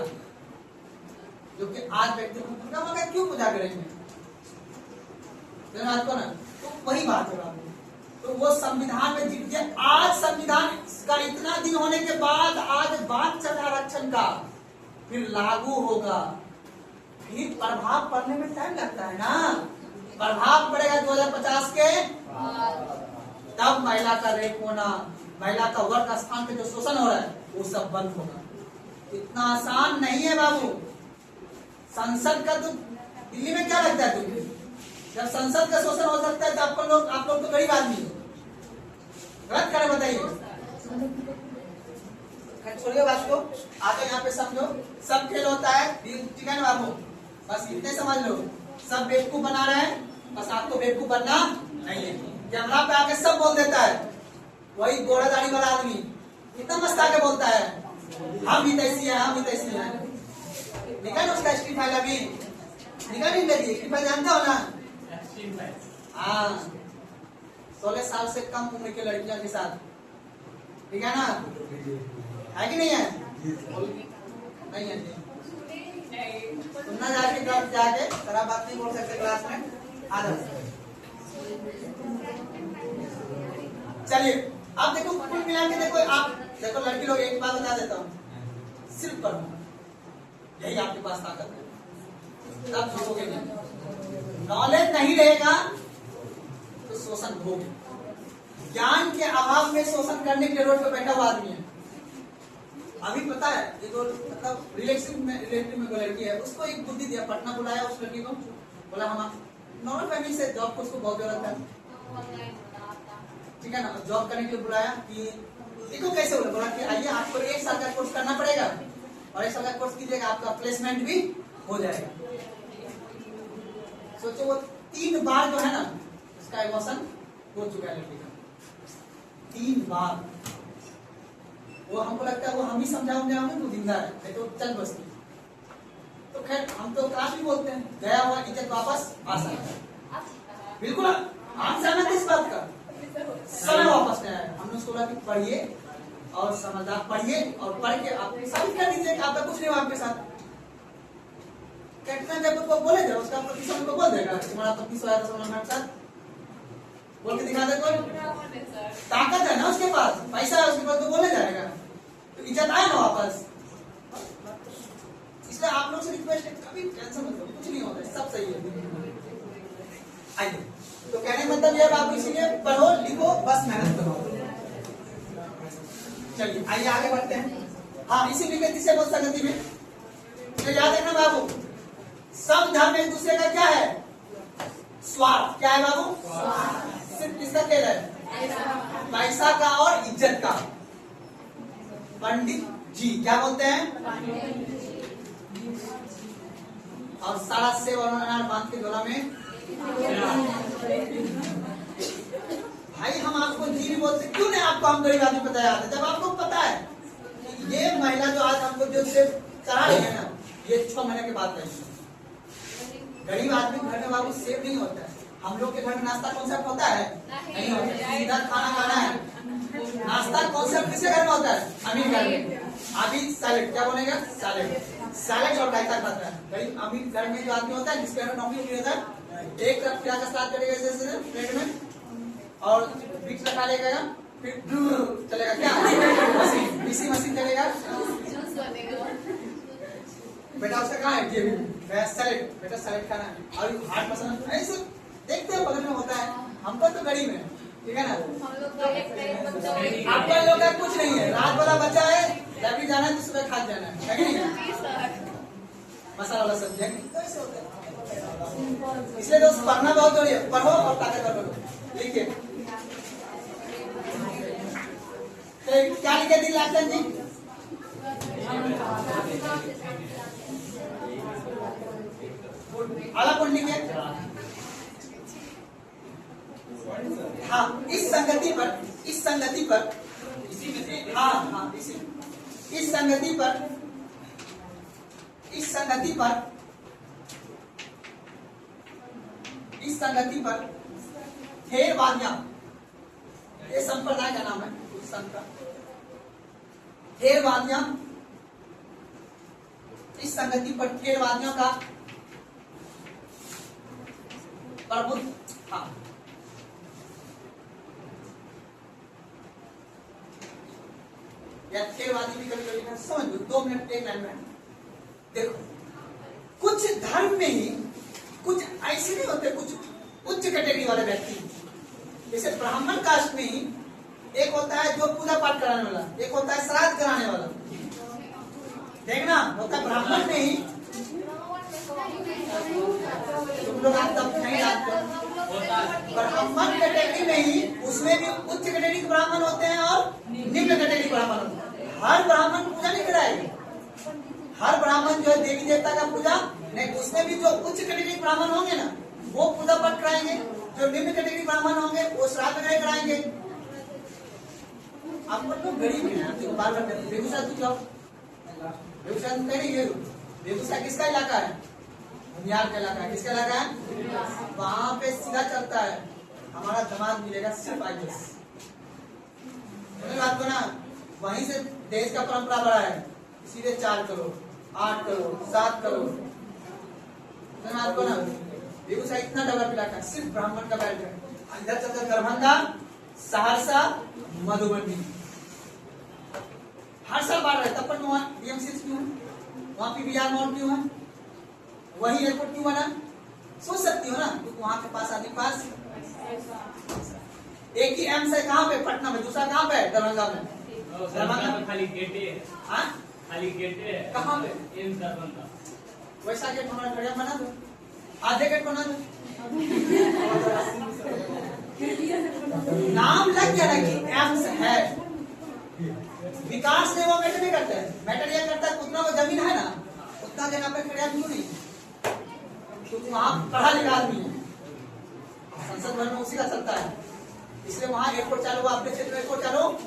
जो कि आज व्यक्ति दुर्गा माँ का क्यों पूजा करेंगे? को ना, तो वही बात है बाबू। तो वो संविधान में जीत गया। आज संविधान का इतना दिन होने के बाद आज बात चल रहा आरक्षण का, फिर लागू होगा, फिर प्रभाव पड़ने में टाइम लगता है ना। प्रभाव पड़ेगा 2050 के, तब महिला का रेप होना, महिला का वर्ग स्थान पे जो शोषण हो रहा है, वो सब बंद होगा। इतना आसान नहीं है बाबू। संसद का तो दिल्ली में क्या लगता है तुमको? जब संसद का शोषण हो सकता है तो आप लोग तो गरीब आदमी हो, गलत करें बताइए। छोड़िए बात को, आगे यहाँ पे समझो, सब खेल होता है, ठीक है ना बाबू? बस इतने समझ लो, सब बेवकूफ बना रहे हैं, बस आपको बेवकूफ बनना नहीं है। कैमरा पे आके सब बोल देता है, वही गोरा दाढ़ी वाला आदमी इतना मस्त आके बोलता है, हम भी तैसी है, हम भी तैसी है। निकाल उसका स्ट्रीट फाइल, अभी निकाल नहीं लगी स्ट्रीट फाइल, जानते हो ना? हाँ, 16 साल से कम उम्र की लड़कियों के साथ, ठीक है ना? है कि नहीं है? नहीं है। सुनना जाके क्लास जाके जरा बात नहीं बोल सकते क्लास में, आ जाओ। चलिए अब देखो, कुल मिला के देखो, आप देखो लड़की लोग, एक बात बता देता हूँ, सिर्फ पढ़ो, यही आपके पास ताकत है, तब झूठोगे नहीं। नॉलेज नहीं रहेगा तो शोषण भोगे। ज्ञान के अभाव में शोषण करने के लिए रोड पे बैठा हुआ आदमी है। अभी पता है, ये जो मतलब रिलेटिव में कोई लड़की है, उसको एक बुद्धि दिया, पटना बुलाया उस लड़की को, बोला हम नॉर्मल फैमिली से जॉब को उसको बहुत जरूरत है, ठीक है ना? जॉब करने के लिए बुलाया कि देखो कैसे बोला कि आइए आपको 1 साल का कोर्स करना पड़ेगा, और 1 साल का कोर्स कीजिएगा, आपका प्लेसमेंट भी हो जाएगा। सोचो वो 3 बार जो है ना, उसका इमोशन हो चुका है लड़की का, 3 बार। वो हमको लगता है वो हम ही समझाओगे तो जिंदा है, तो चल बस। तो खैर हम तो क्लास भी बोलते हैं, गया हुआ इज्जत वापस आ सकता है। बिल्कुल आप सहमत इस बात का? समय वापस नहीं आया। हमने उसको बोला कि पढ़िए और समझदार पढ़िए, और पढ़ के आप साबित कर दीजिए कि आपका कुछ नहीं हुआ आपके साथ। कितना जब उसको बोले जाए, उसका प्रतिशत को बोल देगा तुम्हारा 25 आया था हमारे साथ, बोल के दिखा दे। कोई ताकत है ना उसके पास, पैसा है उसके पास, तो बोले जाएगा, तो इज्जत आए ना वापस। इसलिए आप लोग से रिक्वेस्ट है, कभी टेंशन मत लो, कुछ नहीं होता है, सब सही है। आइए, तो कहने मतलब ये बाबू, इसीलिए पढ़ो लिखो, बस मेहनत करो। चलिए आइए आगे बढ़ते हैं। हाँ, इसीलिए तीसरे बोध संगति में तो याद रखना बाबू, सब धर्म एक दूसरे का क्या है? स्वार्थ। क्या है बाबू? सिर्फ किसका खेल है? पैसा का और इज्जत का। पंडित जी क्या बोलते हैं? और सारा सेव और अनार बांध के झोला में। भाई हम आपको जी भी बोलते, क्यों नहीं आपको हम गरीब आदमी बताया जाता? जब आपको पता है कि ये महिला जो आज हमको जो सेव चढ़ा रही है ना, ये 6 महीने के बाद रहेगी। गरीब आदमी के घर में बाबू सेव नहीं होता है। हम लोग के घर में नाश्ता कॉन्सेप्ट होता है, नहीं होता है। सीधा खाना खाना है। नाश्ता कॉन्सेप्ट किसके घर में होता है? अमीर घर में। अभी सैलेड, क्या बोलेगा? सैलेड, सैलेड और रायता खाता है। गरीब अमीर घर में जो आदमी होता है, जिसके घर में नौकरी होता है, एक तरफ प्याज का सलाद करेगा जैसे प्लेट में और मिक्स लगा लेगा, फिर चलेगा क्या मशीन, इसी मशीन चलेगा। जूस बनेगा। बेटा उसका कहाँ है? सैलेड, बेटा सैलेड खाना है। और हार्ट पसंद ऐसे देखते हैं बगल में होता है। हमको तो गरीब है, ठीक है ना। हम लोग का एक टाइम बच्चा होगा। आपका लोग का कुछ नहीं है, रात वाला बच्चा है, जब भी जाना है तो सुबह खा जाना है कि नहीं? मसाला वाला सब्जी है, तो ऐसे होता है। इसलिए दोस्त पढ़ना बहुत जरूरी है। पढ़ो और ताकतवर बनो। लिखिए तो क्या लिखे दिन लास्टन जी? अगला पॉइंट लिखिए। हाँ, इस संगति पर हाँ हाँ इस संगति पर थेरवादियां, ये संप्रदाय का नाम है उस संत का। थेरवादियां, इस संगति पर थेरवादियों का प्रबुद्ध, हाँ या थेरवादी भी कभी कभी समझ लो। 2 मिनट एक लाइन में देखो, कुछ धर्म में ही कुछ ऐसे नहीं होते, कुछ उच्च कैटेगरी वाले व्यक्ति, जैसे ब्राह्मण कास्ट में ही एक होता है जो पूजा पाठ कराने वाला, एक होता है श्राद्ध कराने वाला। देखना होता है ब्राह्मण में ही, तुम लोग आप तब नहीं जानते, ब्राह्मण कैटेगरी में ही उसमें भी उच्च कैटेगरी के ब्राह्मण होते हैं और निम्न कैटेगरी ब्राह्मण होते हैं। हर ब्राह्मण पूजा नहीं कराएगा, हर ब्राह्मण जो है देवी देवता का पूजा नहीं, उसमें भी जो उच्च कैटेगरी ब्राह्मण होंगे ना वो पूजा पाठ कराएंगे, जो निम्न कैटेगरी ब्राह्मण होंगे वो श्राद्ध वगैरह कराएंगे। आप लोग गरीब हैं, बार बार बेगूसराय तू जाओ, बेगूसराय तुम कह नहीं गए। बेगूसराय किसका इलाका है? बिहार का इलाका है। किसका इलाका है? वहां पे सीधा चलता है, हमारा दामाद मिलेगा सिर्फ आईएएस। बात को ना, वहीं से देश का परंपरा बढ़ा है, सीधे 4 करोड़ 8 करोड़ 7 करोड़। आपको ना बेगूसराय इतना डेवलप इलाका, सिर्फ ब्राह्मण का बेल्ट है। इधर चलता दरभंगा, सहरसा, मधुबनी, हर साल बढ़ रहा है। तब पर वहाँ डीएमसीएच क्यों है? वहाँ पीवीआर मॉल क्यों है? वही एयरपोर्ट क्यों बना? सोच सकती हो ना, क्योंकि वहाँ के पास आदमी पास एक ही एम्स है। कहाँ पे? पटना में। दूसरा कहाँ पे है? दरभंगा में। दरभंगा में खाली गेटे है। हाँ खाली गेटे है। कहाँ पे? एम्स दरभंगा। वैसा गेट हमारा खड़िया बना दो, आधे गेट बना दो। नाम लग गया ना कि एम्स है। विकास में वो मैटर नहीं करता है, मैटर यह करता है उतना वो जमीन है ना, उतना जगह पे खड़िया क्यों नहीं? क्योंकि वहाँ पढ़ा लिखा आदमी है, संसद भवन में उसी का चलता है, इसलिए वहाँ एयरपोर्ट चालू हुआ, अपने क्षेत्र में एयरपोर्ट चालू।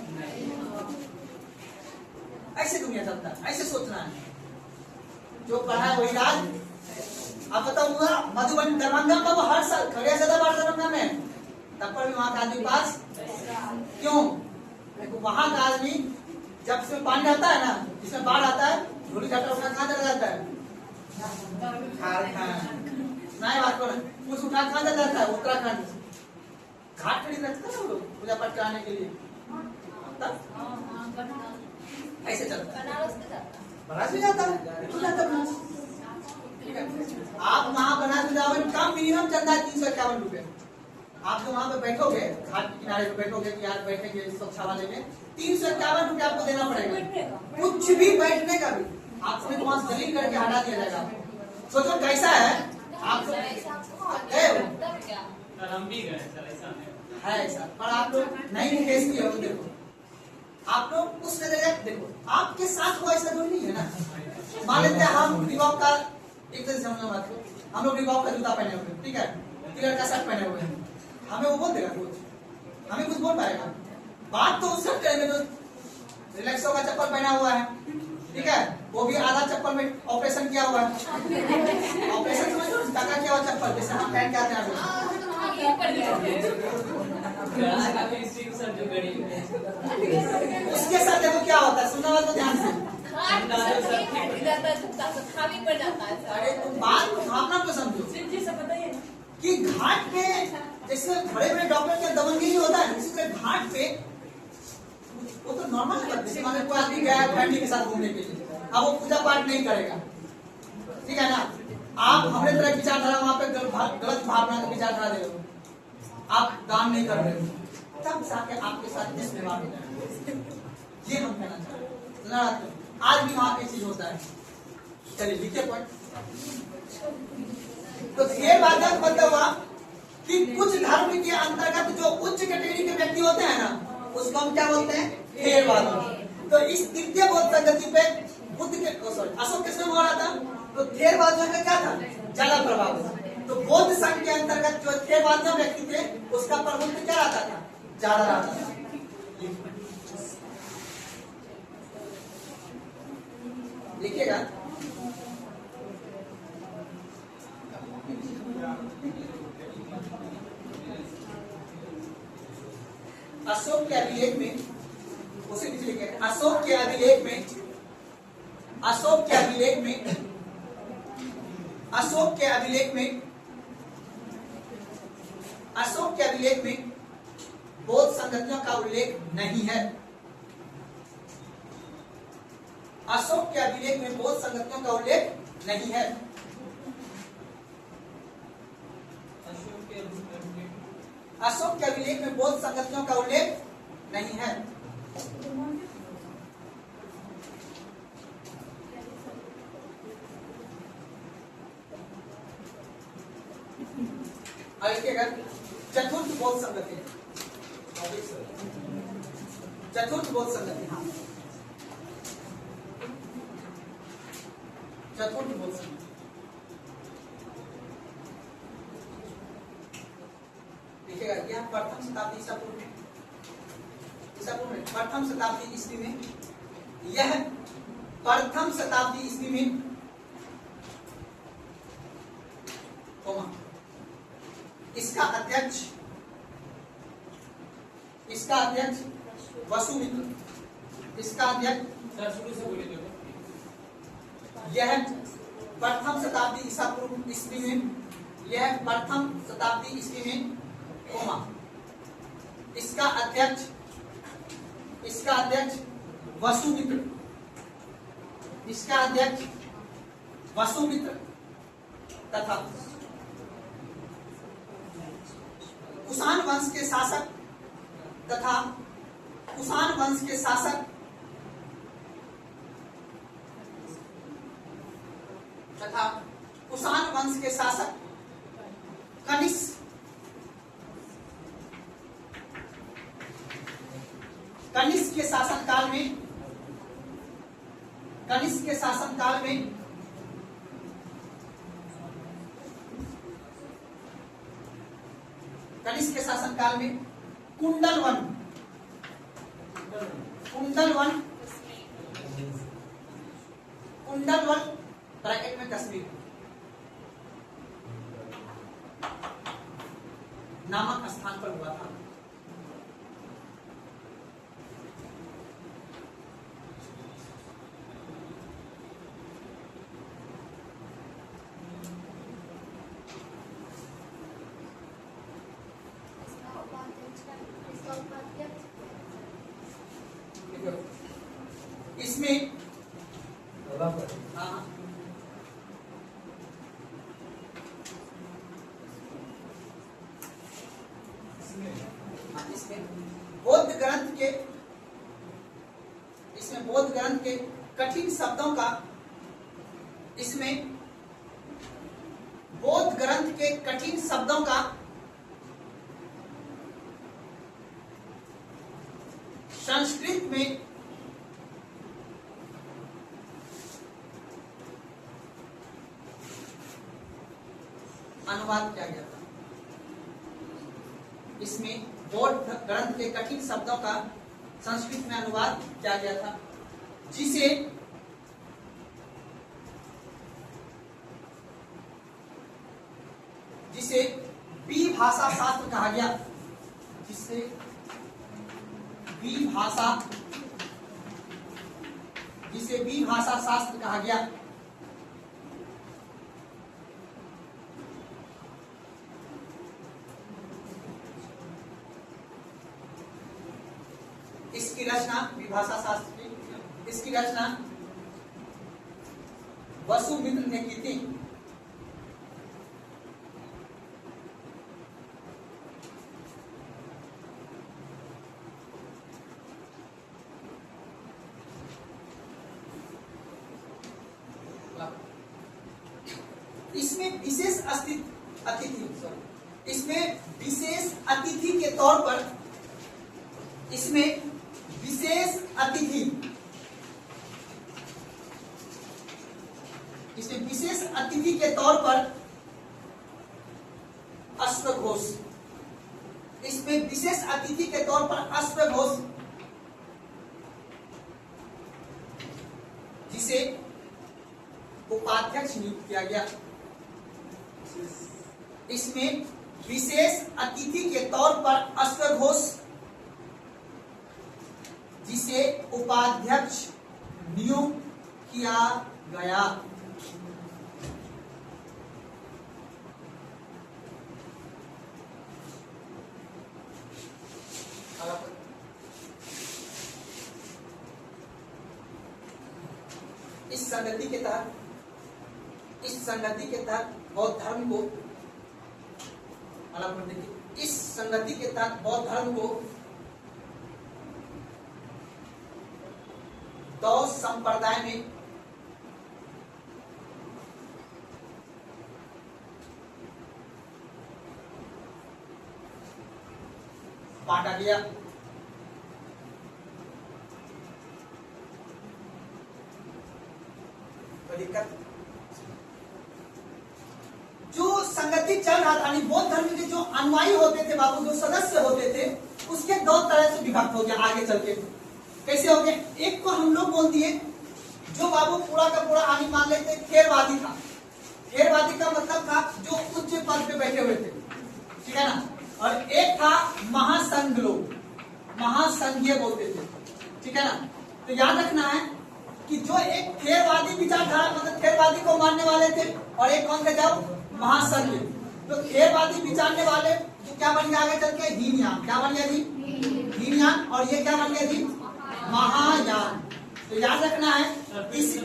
ऐसे दुनिया चलता है, ऐसे सोचना है। जो पढ़ा है वही राज। आप बताऊंगा मधुबनी दरभंगा में वो हर साल खड़िया ज्यादा बाढ़ दरभंगा में, तब पर भी वहाँ का आदमी पास क्यों? वहाँ का आदमी जब से पानी आता है ना, जिसमें बाढ़ आता है, धूली घाटा उठा कहाँ चला जाता है? नहीं बात करो, कुछ उठा कहाँ चला जाता है? उत्तराखंड। घाट खड़ी रखते हैं ना वो लोग पूजा पाठ कराने के लिए, ऐसे चलता है। बनारस भी जाता है, तो जाता है। आप वहाँ बनारस जाओगे, कम मिनिमम चलता है 351 रुपए। आप तो वहाँ पे बैठोगे, घाट के किनारे पे बैठोगे कि यार बैठेंगे स्वच्छ हवा लेंगे, 351 रुपए आपको देना पड़ेगा। कुछ भी बैठने का भी आपको वहाँ से दलील करके हटा दिया जाएगा। सोचो कैसा है आप लोग हम भी गए सर, ऐसा है ऐसा, पर आप लोग नहीं फेस किए हो। देखो आप लोग उस नजरिए देखो, आपके साथ वो ऐसा नहीं है ना। मान लेते हैं हम रिबॉक का, एक तरह से समझना बात को, हम लोग रिबॉक का जूता पहने हुए, ठीक है, कलर का शर्ट पहने हुए हैं, हमें वो बोल देगा कुछ, हमें कुछ बोल पाएगा? बात तो उस शर्ट में जो रिलैक्सो का चप्पल पहना हुआ है, ठीक है, वो भी आधा चप्पल में ऑपरेशन किया हुआ है। ऑपरेशन समझ लो, टाका किया हुआ पहन के आते हैं ये पड़ गया गला काफी स्ट्रिक्ट सर जो गड़ी है। उसके साथ देखो क्या होता है, सुनना तो ध्यान से। खाली पड़ जाता है अरे तुम बात को भावना को समझो जी सब बताइए कि घाट पे जैसे बड़े बड़े डॉक्टर के दबंगई होता है, इसी तरह घाट पे वो तो नॉर्मल है। जैसे मान लो कोई आदमी गया है फैमिली के साथ घूमने के लिए, अब वो पूजा पाठ नहीं करेगा, ठीक है ना। आप हमारे तरह विचारधारा वहां पे गलत भावना का विचारधारा दे रहे हो, आप दान नहीं कर रहे हो, तब जाके आपके साथ व्यवहार होता है। ये हम कहना चाहते हैं। आज भी वहां पे चीज होता है। चलिए लिखिए पॉइंट। तो ये बात मतलब हुआ कि कुछ धर्म के अंतर्गत जो उच्च कैटेगरी के व्यक्ति होते हैं ना, उसको हम क्या बोलते हैं, थेरवादी। तो इस तृतीय बौद्ध संगति पे बुद्ध के अशोक के समय हो रहा था, तो थेरवादियों का क्या था, ज्यादा प्रभाव था। तो बौद्ध संघ के अंतर्गत जो थेरवादी व्यक्ति थे, उसका प्रभुत्व क्या रहता था, ज्यादा रहता था। लिखिएगा। अशोक के अभिलेख में, उसी नीचे लिखे, अशोक के अभिलेख में, अशोक के अभिलेख में, अशोक के अभिलेख में, अशोक के अभिलेख में बौद्ध संगतियों का उल्लेख नहीं है। अशोक के अभिलेख में बौद्ध संगतियों का उल्लेख नहीं है। अशोक के अभिलेख में बौद्ध संगतियों का उल्लेख नहीं है। चतुर्थ बौद्ध संगति, चतुर्थ बौद्ध संगति, हाँ चतुर्थ बौद्ध संगति। देखिएगा, यह प्रथम शताब्दी ईसा पूर्व में, प्रथम शताब्दी ईस्वी में, यह प्रथम शताब्दी ईस्वी में इसका अध्यक्ष वसुमित्र, इसका अध्यक्ष सर शुरू से बोलिए देखो। यह प्रथम शताब्दी ईसा पूर्व ईस्वी में, यह प्रथम शताब्दी ईस्वी में कोमा, इसका अध्यक्ष वसुमित्र, इसका अध्यक्ष वसुमित्र तथा कुषाण वंश के शासक तथा कुषाण वंश के शासक तथा कुषाण वंश के शासक कनिष्क के शासनकाल में, कनिष्क के शासनकाल में कनिष्क के शासनकाल में कुंडलवन ब्रैकेट में कश्मीर नामक स्थान पर हुआ था। इसमें बौद्ध ग्रंथ के कठिन शब्दों का, इसमें बौद्ध ग्रंथ के कठिन शब्दों का संस्कृत में अनुवाद किया गया था। इसमें बौद्ध ग्रंथ के कठिन शब्दों का संस्कृत में अनुवाद किया गया था, जिसे जिसे विभाषा शास्त्र कहा गया, जिसे विभाषा शास्त्र कहा गया। इसकी रचना विभाषा शास्त्र की, इसकी रचना वसुमित्र ने की थी। इसमें विशेष अतिथि इसमें विशेष अतिथि के तौर पर, इसमें विशेष अतिथि, इसमें विशेष अतिथि के तौर पर अश्वघोष, इसमें विशेष अतिथि के तौर पर अश्वघोष, जिसे उपाध्यक्ष नियुक्त किया गया। इसमें विशेष अतिथि के तौर पर अश्वघोष, जिसे उपाध्यक्ष नियुक्त किया गया। इस संगति के तहत बौद्ध धर्म को, इस संगति के तहत बौद्ध धर्म को दो संप्रदाय में बांटा गया। दिक्कत जो संगति चल रहा था, बौद्ध धर्म के जो अनुयायी होते थे बाबू, जो सदस्य होते थे, उसके दो तरह से विभक्त हो गया आगे चल के। कैसे हो गया? एक को हम लोग बोल दिए जो बाबू पूरा का पूरा आगे मान लेते खेरवादी था। खेरवादी का मतलब था जो उच्च पद पे बैठे हुए थे, ठीक है ना। और एक था महासंघ, लोग महासंघीय बोलते थे, ठीक है ना। तो याद रखना है कि जो एक खेरवादी विचारधारा, मतलब खेरवादी को मानने वाले थे, और एक कौन थे जाओ महासंघ। तो खेरवादी विचारने वाले जो क्या बन गया आगे चल के हीनयान, क्या बन गया जी हीनयान, और ये क्या बन गया जी महायान। तो याद रखना है इस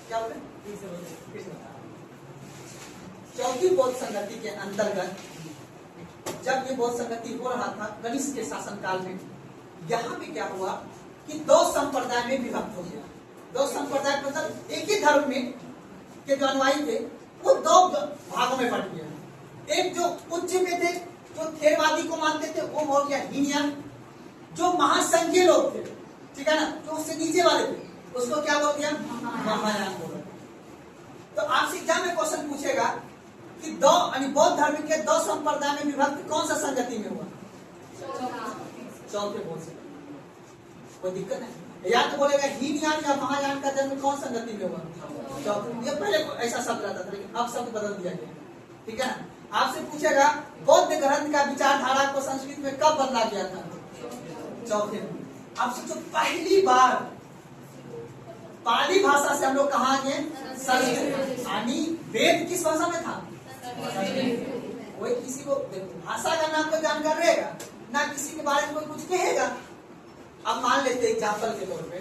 क्या बोलते चौथी बौद्ध संगति के अंतर्गत जब ये बौद्ध संगति हो रहा था कनिष्क के शासनकाल में, यहाँ पे क्या हुआ कि दो संप्रदाय में विभक्त हो गया। दो संप्रदाय मतलब एक ही धर्म में के जो अनुयायी थे वो दो भागों में बट गया। एक जो उच्च में थे, जो खेरवादी को मानते थे, वो हो गया हीनयान। जो महासंघीय लोग थे, ठीक है ना, जो उससे नीचे वाले थे, उसको क्या बोल दिया महायान बोला। तो आपसे एग्जाम में क्वेश्चन पूछेगा कि दो बौद्ध धर्म के दो संप्रदाय में विभक्त कौन सा संगति में हुआ? चौथे बौद्ध संगति। कोई दिक्कत है? या तो बोलेगा हीनयान या महायान का जन्म कौन संगति में हुआ? ये पहले ऐसा शब्द रहता था, लेकिन अब शब्द बदल दिया गया, ठीक है ना। आपसे पूछेगा बौद्ध ग्रंथ का विचारधारा को संस्कृत में कब बदला गया था? चौथे में। अब सोचो पहली बार पाली भाषा से हम लोग कहाँ गए? संस्कृत। यानी वेद किस भाषा में था? कोई किसी को भाषा का नाम तो जानकार रहेगा ना, किसी के बारे में कोई कुछ कहेगा। अब मान लेते हैं एग्जाम्पल के तौर पे,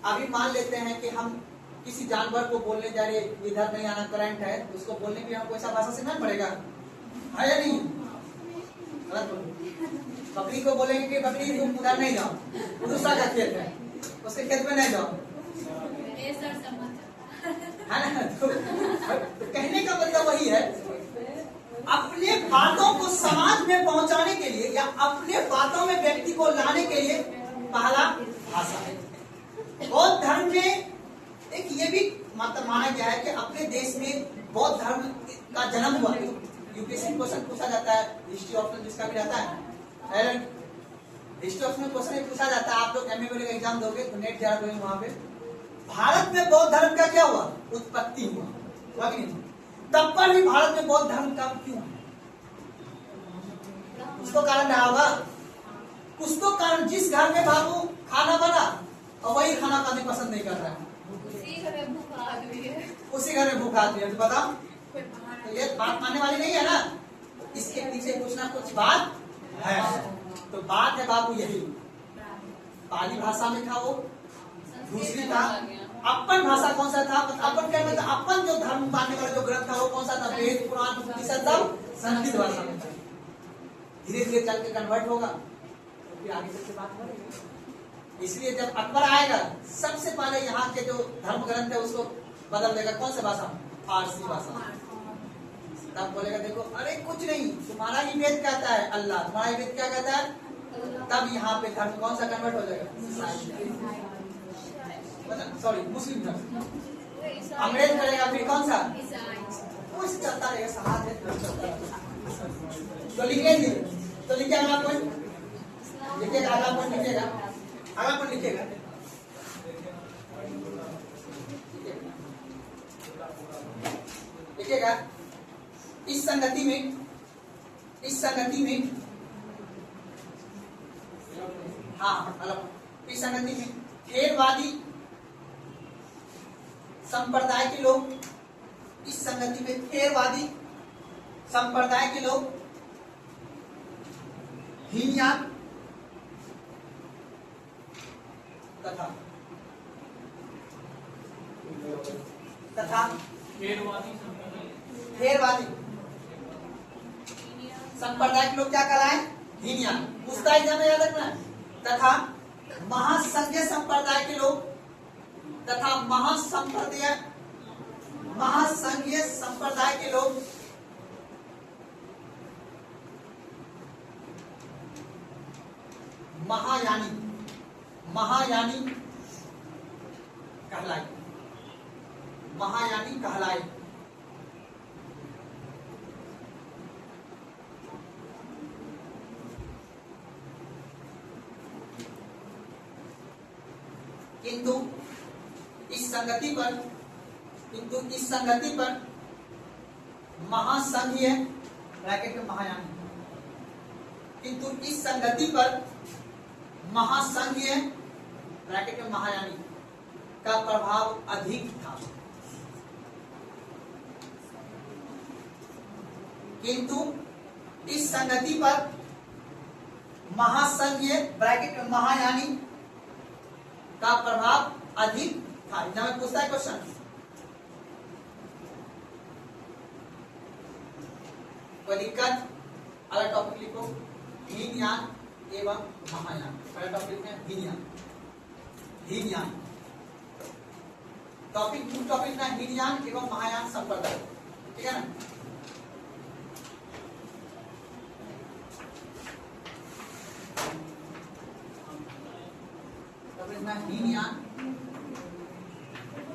अभी मान लेते हैं कि हम किसी जानवर को बोलने जा रहे, इधर नहीं आना करंट है, उसको बोलने भी हमको ऐसा भाषा सीखना पड़ेगा, है या नहीं? बकरी को बोलेंगे कि बकरी तुम उधर नहीं जाओ, दूसरा का खेत है, उसके खेत में नहीं जाओ, है ना। तो कहने का मतलब वही है, अपने बातों को समाज में पहुंचाने के लिए या अपने बातों में व्यक्ति को लाने के लिए पहला भाषा है। बौद्ध धर्म में एक ये भी मतलब माना गया है कि अपने देश में बौद्ध धर्म का जन्म हुआ। यूपीएससी क्वेश्चन पूछा जाता है, हिस्ट्री ऑप्शन जिसका भी रहता है, हिस्ट्री ऑप्शन क्वेश्चन पूछा जाता है। आप लोग एमए का एग्जाम दोगे तो नेट जा रहे वहां पे, भारत में बौद्ध धर्म का क्या हुआ? उत्पत्ति हुआ कि नहीं? तब पर भी भारत में बौद्ध धर्म का क्यों है? कुछ तो कारण रहा होगा, कुछ तो कारण। जिस घर में बाबू खाना बना और वही खाना खाने पसंद नहीं कर रहा है, उसी घर में भूखा आदमी है। उसी घर में भूखा आदमी है, तो बताओ तो ये बात मानने वाली नहीं है ना। इसके पीछे कुछ ना कुछ बात है। तो बात है बाबू यही, पाली भाषा में था वो, दूसरी था अपन भाषा कौन सा था, अपन क्या मतलब अपन जो धर्म मानने वाला जो ग्रंथ था वो कौन सा था, वेद पुराण उपनिषद सब संस्कृत भाषा में था। धीरे धीरे चल के कन्वर्ट होगा तो फिर आगे चल के बात बढ़ेगी। इसलिए जब अकबर आएगा सबसे पहले यहाँ के जो धर्म ग्रंथ है उसको बदल देगा। कौन सा भाषा? फारसी भाषा। तब बोलेगा देखो अरे कुछ नहीं, तुम्हारा ही वेद कहता है अल्लाह, तुम्हारा ही वेद क्या कहता है। तब यहाँ पे धर्म कौन सा कन्वर्ट हो जाएगा? सॉरी मुस्लिम धर्म। अंग्रेज करेगा फिर कौन सा? कुछ चलता रहेगा, समाज है। तो लिखेंगे तो लिखिए अगला पॉइंट लिखिएगा, अगला पॉइंट लिखिएगा, अगला पॉइंट लिखिएगा। लिखिएगा इस संगति में हाँ अलग इस संगति में खेरवादी संप्रदाय के लोग, इस संगति में खेरवादी संप्रदाय के लोग हीनयान तथा खेरवादी संप्रदाय के लोग क्या कराए? हीनयान। पूछता एग्जाम में याद रखना। तथा महासंघीय संप्रदाय के लोग तथा महासंघीय संप्रदाय के लोग महायानी कहलाए। किंतु इस संगति पर महासंघीय ब्रैकेट में महायानी, किंतु इस संगति पर महासंघीय ब्रैकेट में महायानी का प्रभाव अधिक था। किंतु इस संगति पर महासंघीय ब्रैकेट में महायानी का प्रभाव अधिक था। एग्जाम पूछता है क्वेश्चन, कोई दिक्कत? अलग टॉपिक लिखो, हीनयान एवं महायान। पहला टॉपिक है हीनयान। टॉपिक ना हीनयान एवं महायान संप्रदाय, ठीक है ना।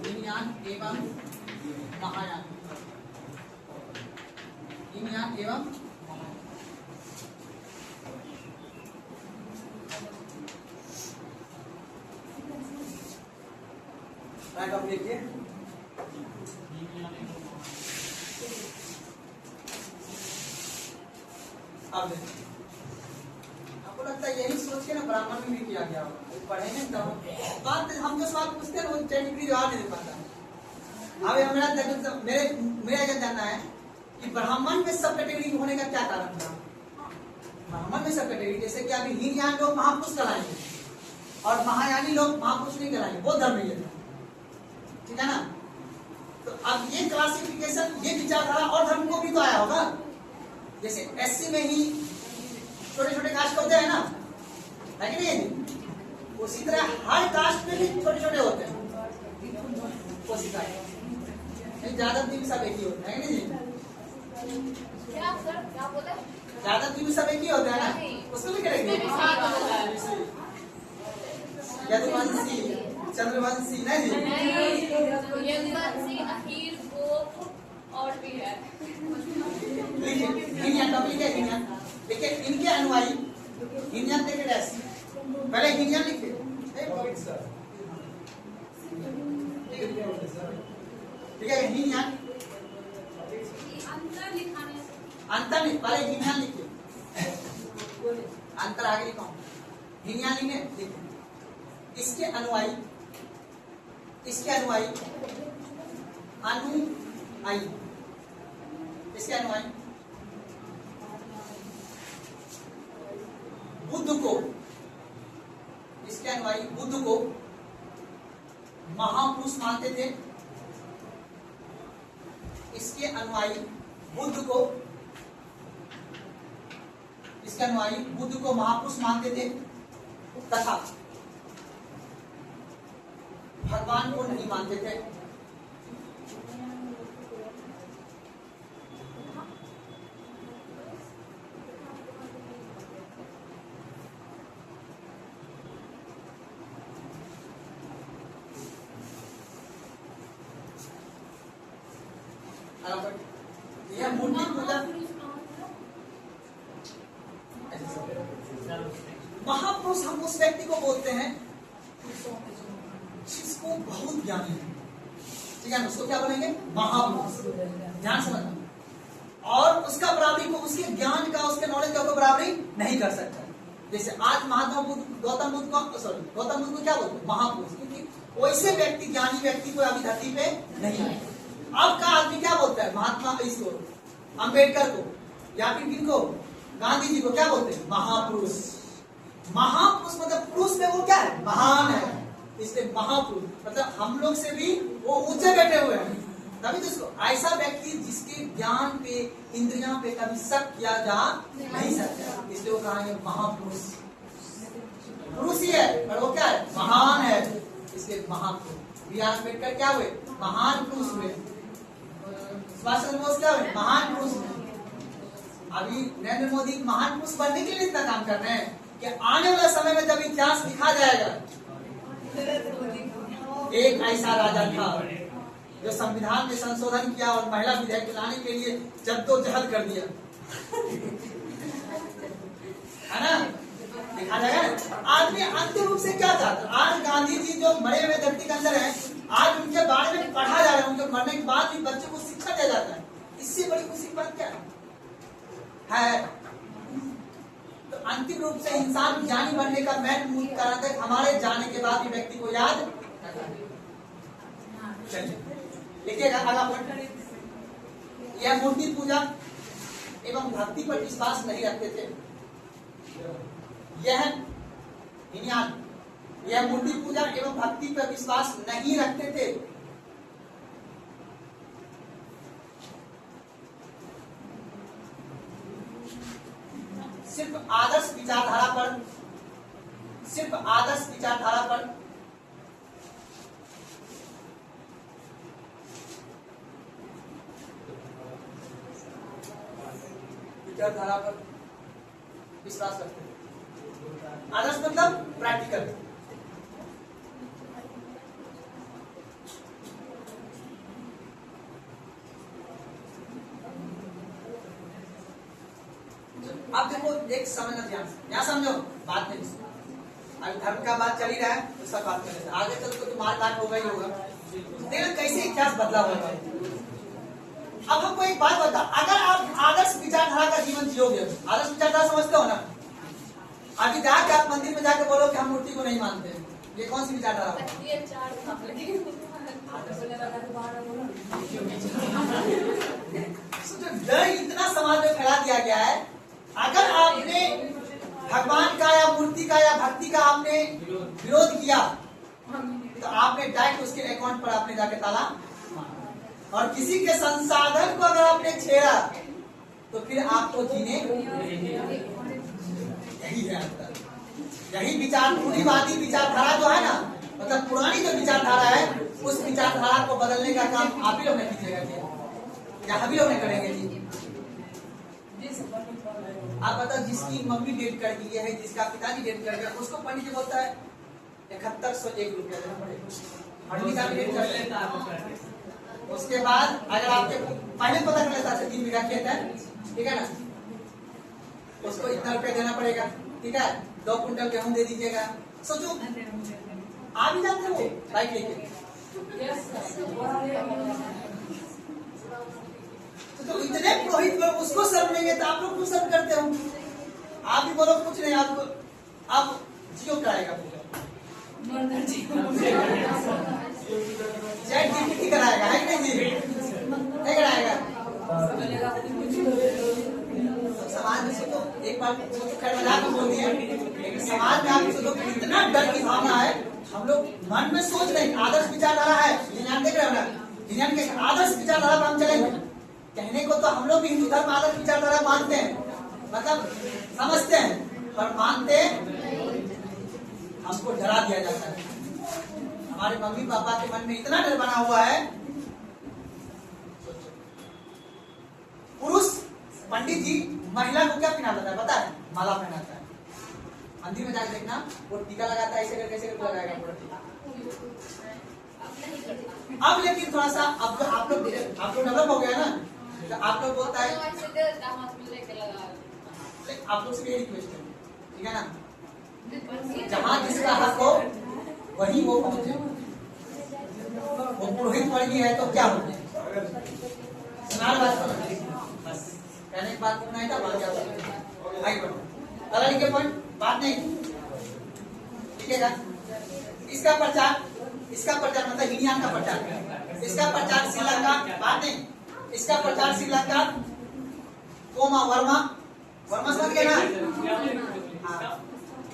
हीनयान एवं महायान, हीनयान एवं राइट ऑफ लिखिए। अब आपको लगता है यही सोच के ना ब्राह्मण में भी किया गया होगा, पढ़ेंगे तब बात हम जो सवाल पूछते हैं वो टेक्निकली जवाब नहीं दे पाता। अब मेरा क्या जानना है कि ब्राह्मण में सब कैटेगरी होने का क्या कारण था। ब्राह्मण में सब कैटेगरी, जैसे कि अभी हीनयान लोग महापुरुष कराएंगे और महायानी लोग महापुरुष नहीं कराएंगे, वो धर्म नहीं है, ठीक है ना। तो अब ये क्लासिफिकेशन, ये विचारधारा और धर्म को भी तो आया होगा। जैसे एससी में ही छोटे छोटे कास्ट होते हैं ना, है कि नहीं? उसी तरह हर कास्ट में भी छोटे छोटे होते हैं। यादव जी भी सब एक ही होते हैं, नहीं? क्या सर क्या बोला? यादव जी भी सब एक ही होते हैं ना, उसको भी करेंगे। यदुवंशी, चंद्रवंशी, नहीं? यदुवंशी, अहीर, गोप और भी है। लिखिए हीनयान टॉपिक है हीनयान। देखिए इनके अनुयायी हीनयान देखिए ऐसे पहले हीनयान लिखिए। ठीक है हीनयान अंतर लिखाने अंतर नहीं, पहले हिनियान लिखिए, अंतर आगे लिखा हूं, हिनियान लिखे। इसके अनुयायी, इसके अनुयायी, अनुयायी, इसके अनुयायी बुद्ध को, इसके अनुयायी बुद्ध को महापुरुष मानते थे। इसके अनुयायी बुद्ध को, इसके अनुयायी बुद्ध को महापुरुष मानते थे तथा भगवान को नहीं मानते थे। यह मूर्ति पूजा, महापुरुष हम उस व्यक्ति को बोलते हैं जिसको बहुत ज्ञानी है, ठीक है, उसको क्या बोलेंगे? महापुरुष। ध्यान समझना। और उसका बराबरी को, उसके ज्ञान का, उसके नॉलेज का कोई बराबरी नहीं कर सकता। जैसे आज महात्मा बुद्ध, गौतम बुद्ध को क्या बोलते हैं? महापुरुष, क्योंकि वैसे व्यक्ति, ज्ञानी व्यक्ति को अभी धरती पे नहीं आए। अब का आदमी क्या बोलता है? महात्मा, इसको अंबेडकर को, या फिर किनको? गांधी जी को क्या बोलते हैं? महापुरुष। महापुरुष मतलब पुरुष में वो क्या है? महान है, इसलिए महापुरुष। मतलब हम लोग से भी वो ऊंचे बैठे हुए हैं, तभी तो इसको ऐसा व्यक्ति जिसके ज्ञान पे, इंद्रियां पे कभी शक किया जा नहीं सकता, इसलिए वो कहा महापुरुष। पुरुष ही है पर वो क्या है? महान है, इसलिए महापुरुष। बी आर अम्बेडकर क्या हुए? महान पुरुष हुए। सुभाष चंद्र बोस क्या हुए? महान पुरुष हुए। अभी नरेंद्र मोदी महान पुरुष बनने के लिए इतना काम कर रहे हैं कि आने वाला समय में जब इतिहास लिखा जाएगा, एक ऐसा राजा था जो संविधान में संशोधन किया और महिला विधेयक लाने के लिए जद्दोजहद कर दिया, है ना? लिखा जाएगा। आदमी अंतिम रूप से क्या चाहता है? आज गांधी जी जो मरे हुए धरती के अंदर है, आज उनके बारे में पढ़ा जा रहा है, उनके मरने के बाद भी बच्चों को शिक्षा दिया जाता है। इससे बड़ी खुशी की बात क्या है? तो अंतिम रूप से इंसान ज्ञानी बनने का मेन मूल कारण है हमारे जाने के बाद भी व्यक्ति को याद। चलिए लिखिएगा अगला पॉइंट। यह मूर्ति पूजा एवं भक्ति पर विश्वास नहीं रखते थे। यह मूर्ति पूजा एवं भक्ति पर विश्वास नहीं रखते थे। सिर्फ आदर्श विचारधारा पर, सिर्फ आदर्श विचारधारा पर विश्वास रखते हैं। आदर्श मतलब प्रैक्टिकल। अब देखो, एक समझना ध्यान से, क्या समझो बात नहीं। अभी धर्म का बात चल ही रहा है तो सब बात कर रहे हैं, आगे चल तो मार काट होगा ही होगा। देखो कैसे इतिहास बदला हुआ है। अब हमको एक बात बता, अगर आप आदर्श विचारधारा का जीवन जियोगे, आदर्श विचारधारा समझते हो ना? अभी जाके आप मंदिर में जाके बोलो कि हम मूर्ति को नहीं मानते, ये कौन सी विचारधारा है? डर इतना समाज में फैला दिया गया है। अगर आपने भगवान का या मूर्ति का या भक्ति का आपने विरोध किया तो आपने डायरेक्ट उसके अकाउंट पर आपने जाके ताला, और किसी के संसाधन को अगर आपने छेड़ा तो फिर आपको जीने, यही है अंतर। यही विचार, रूढ़िवादी विचारधारा जो है ना, मतलब पुरानी जो विचारधारा है, उस विचारधारा को बदलने का काम आप ही लोग ने कीजिएगा या हम ही लोग ने करेंगे जी? आप बताओ, जिसकी मम्मी डेट कर गई है, जिसका पिताजी डेट कर गया, उसको पंडित जी बोलता है 7101 रुपया देना पड़ेगा। पंडित का डेट कर लेता है। उसके बाद अगर आपके पहले पता कर लेता है 3 बीघा खेत है, ठीक है ना, उसको इतना रुपया देना पड़ेगा, ठीक है, 2 कुंटल गेहूं दे दीजिएगा। सोचो, आप ही जानते हो राइट लेके। तो इतने पुरोहित लोग उसको शर्म नहीं है तो आप लोग क्यों शर्म करते हो? आप भी बोलो कुछ नहीं, आपको आप जियो कराएगा चैट जीपीटी कराएगा, है कि नहीं जी? नहीं कराएगा? समाज में सोचो, एक बार खैर मजाक में बोल दिया, लेकिन समाज में आप सोचो इतना डर की भावना है, हम लोग मन में सोच रहे हैं आदर्श विचारधारा है, विज्ञान देख रहे हो ना, विज्ञान के आदर्श विचारधारा पर हम चलेंगे। कहने को तो हम लोग भी हिंदू धर्म आदर्श विचारधारा मानते हैं, मतलब समझते हैं, पर मानते हमको डरा दिया जाता है। हमारे मम्मी पापा के मन में इतना डर बना हुआ है। पुरुष पंडित जी महिला को क्या पहनाता है पता है? माला पहनाता है। मंदिर में जाकर देखना, वो टीका लगाता है, ऐसे करके लगाएगा पूरा टीका। अब लेकिन थोड़ा सा अब आप लोग डेवलप हो गया ना, तो आप लोग बोलता है, आप लोग से मेरी रिक्वेस्ट है, ठीक है ना, जहाँ जिसका हक हो वही वो पहुंचे। वो पुरोहित वर्गीय है तो क्या हो गया? सुनार बात को बस कहने की बात नहीं था, बात क्या लिखे पॉइंट बात नहीं लिखेगा। इसका प्रचार मतलब हिनियान का प्रचार, इसका प्रचार श्रीलंका, बात नहीं, इसका प्रचार श्रीलंका कोमा वर्मा समझ गए ना?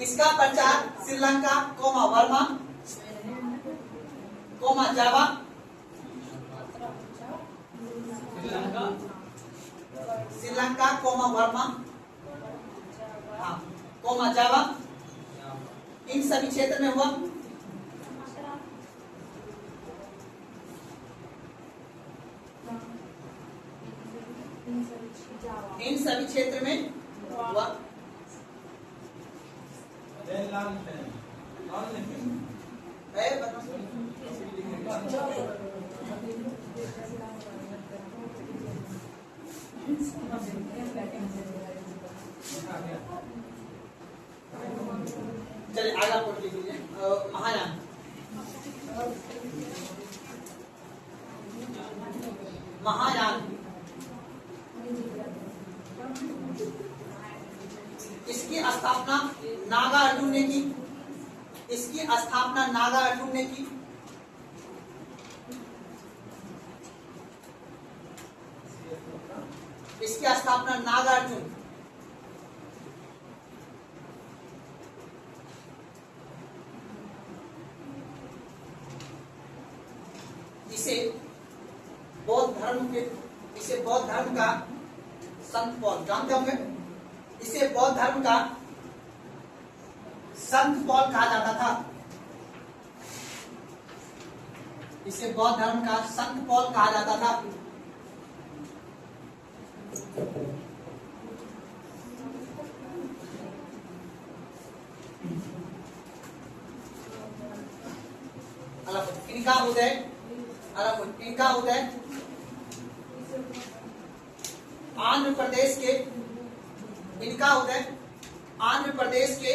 इसका प्रचार श्रीलंका कोमा वर्मा कोमा जावा श्रीलंका कोमा वर्मा कोमा जावा, इन सभी क्षेत्र में हुआ। इन सभी क्षेत्र में हुआ। चलिए आगे आप लिख लीजिए। महायान इसकी स्थापना नागा अर्जुन ने की। इसकी स्थापना नागा अर्जुन ने की। इसकी स्थापना नागार्जुन इसे बौद्ध धर्म का संत पॉल जानते होंगे। इसे बौद्ध धर्म का संत पॉल कहा जाता था। इसे बौद्ध धर्म का संत पॉल कहा जाता था। इनका उदय आंध्र प्रदेश के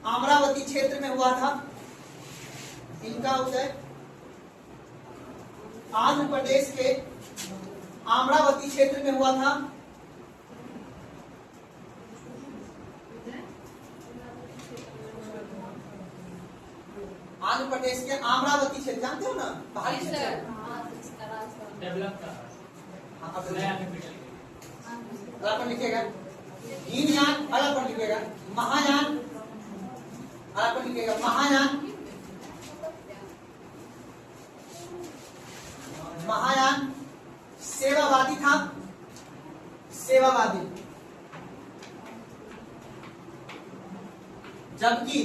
अमरावती क्षेत्र में हुआ था। इनका उदय आंध्र प्रदेश के अमरावती क्षेत्र में हुआ था। आंध्र प्रदेश के अमरावती क्षेत्र जानते हो ना, पहाड़ी क्षेत्र। अलग पर लिखेगा, हीनयान अलग पर लिखेगा, महायान अलग पर लिखेगा। महायान सेवावादी था। सेवावादी, जबकि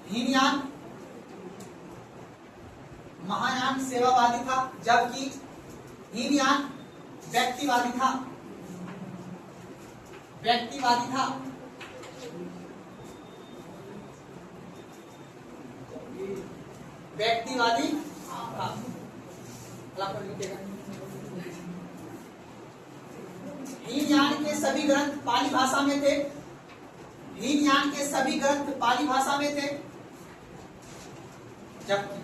हीनयान महायान सेवावादी था, जबकि हीनयान व्यक्तिवादी था। व्यक्तिवादी था। हीनयान के सभी ग्रंथ पाली भाषा में थे। हीनयान के सभी ग्रंथ पाली भाषा में थे, जबकि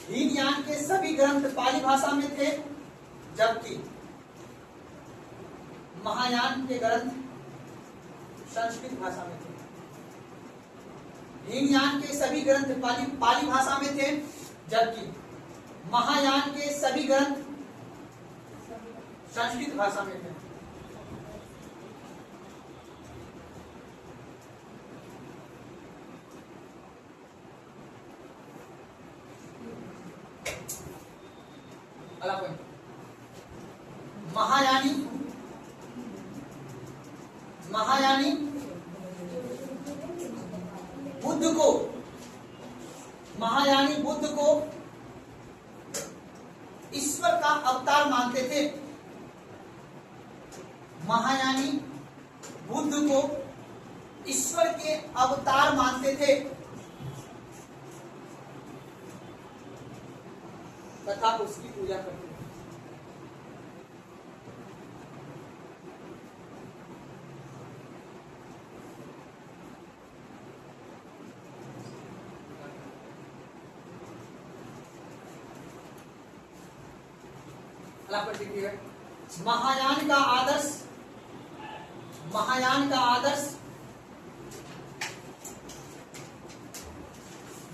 हीनयान के सभी ग्रंथ पाली भाषा में थे, जबकि महायान के ग्रंथ संस्कृत भाषा में थे। हीनयान के सभी ग्रंथ पाली भाषा में थे, जबकि महायान के सभी ग्रंथ संस्कृत भाषा में थे। महायानी बुद्ध को ईश्वर का अवतार मानते थे। महायानी बुद्ध को ईश्वर के अवतार मानते थे तथा उसकी पूजा करते थे।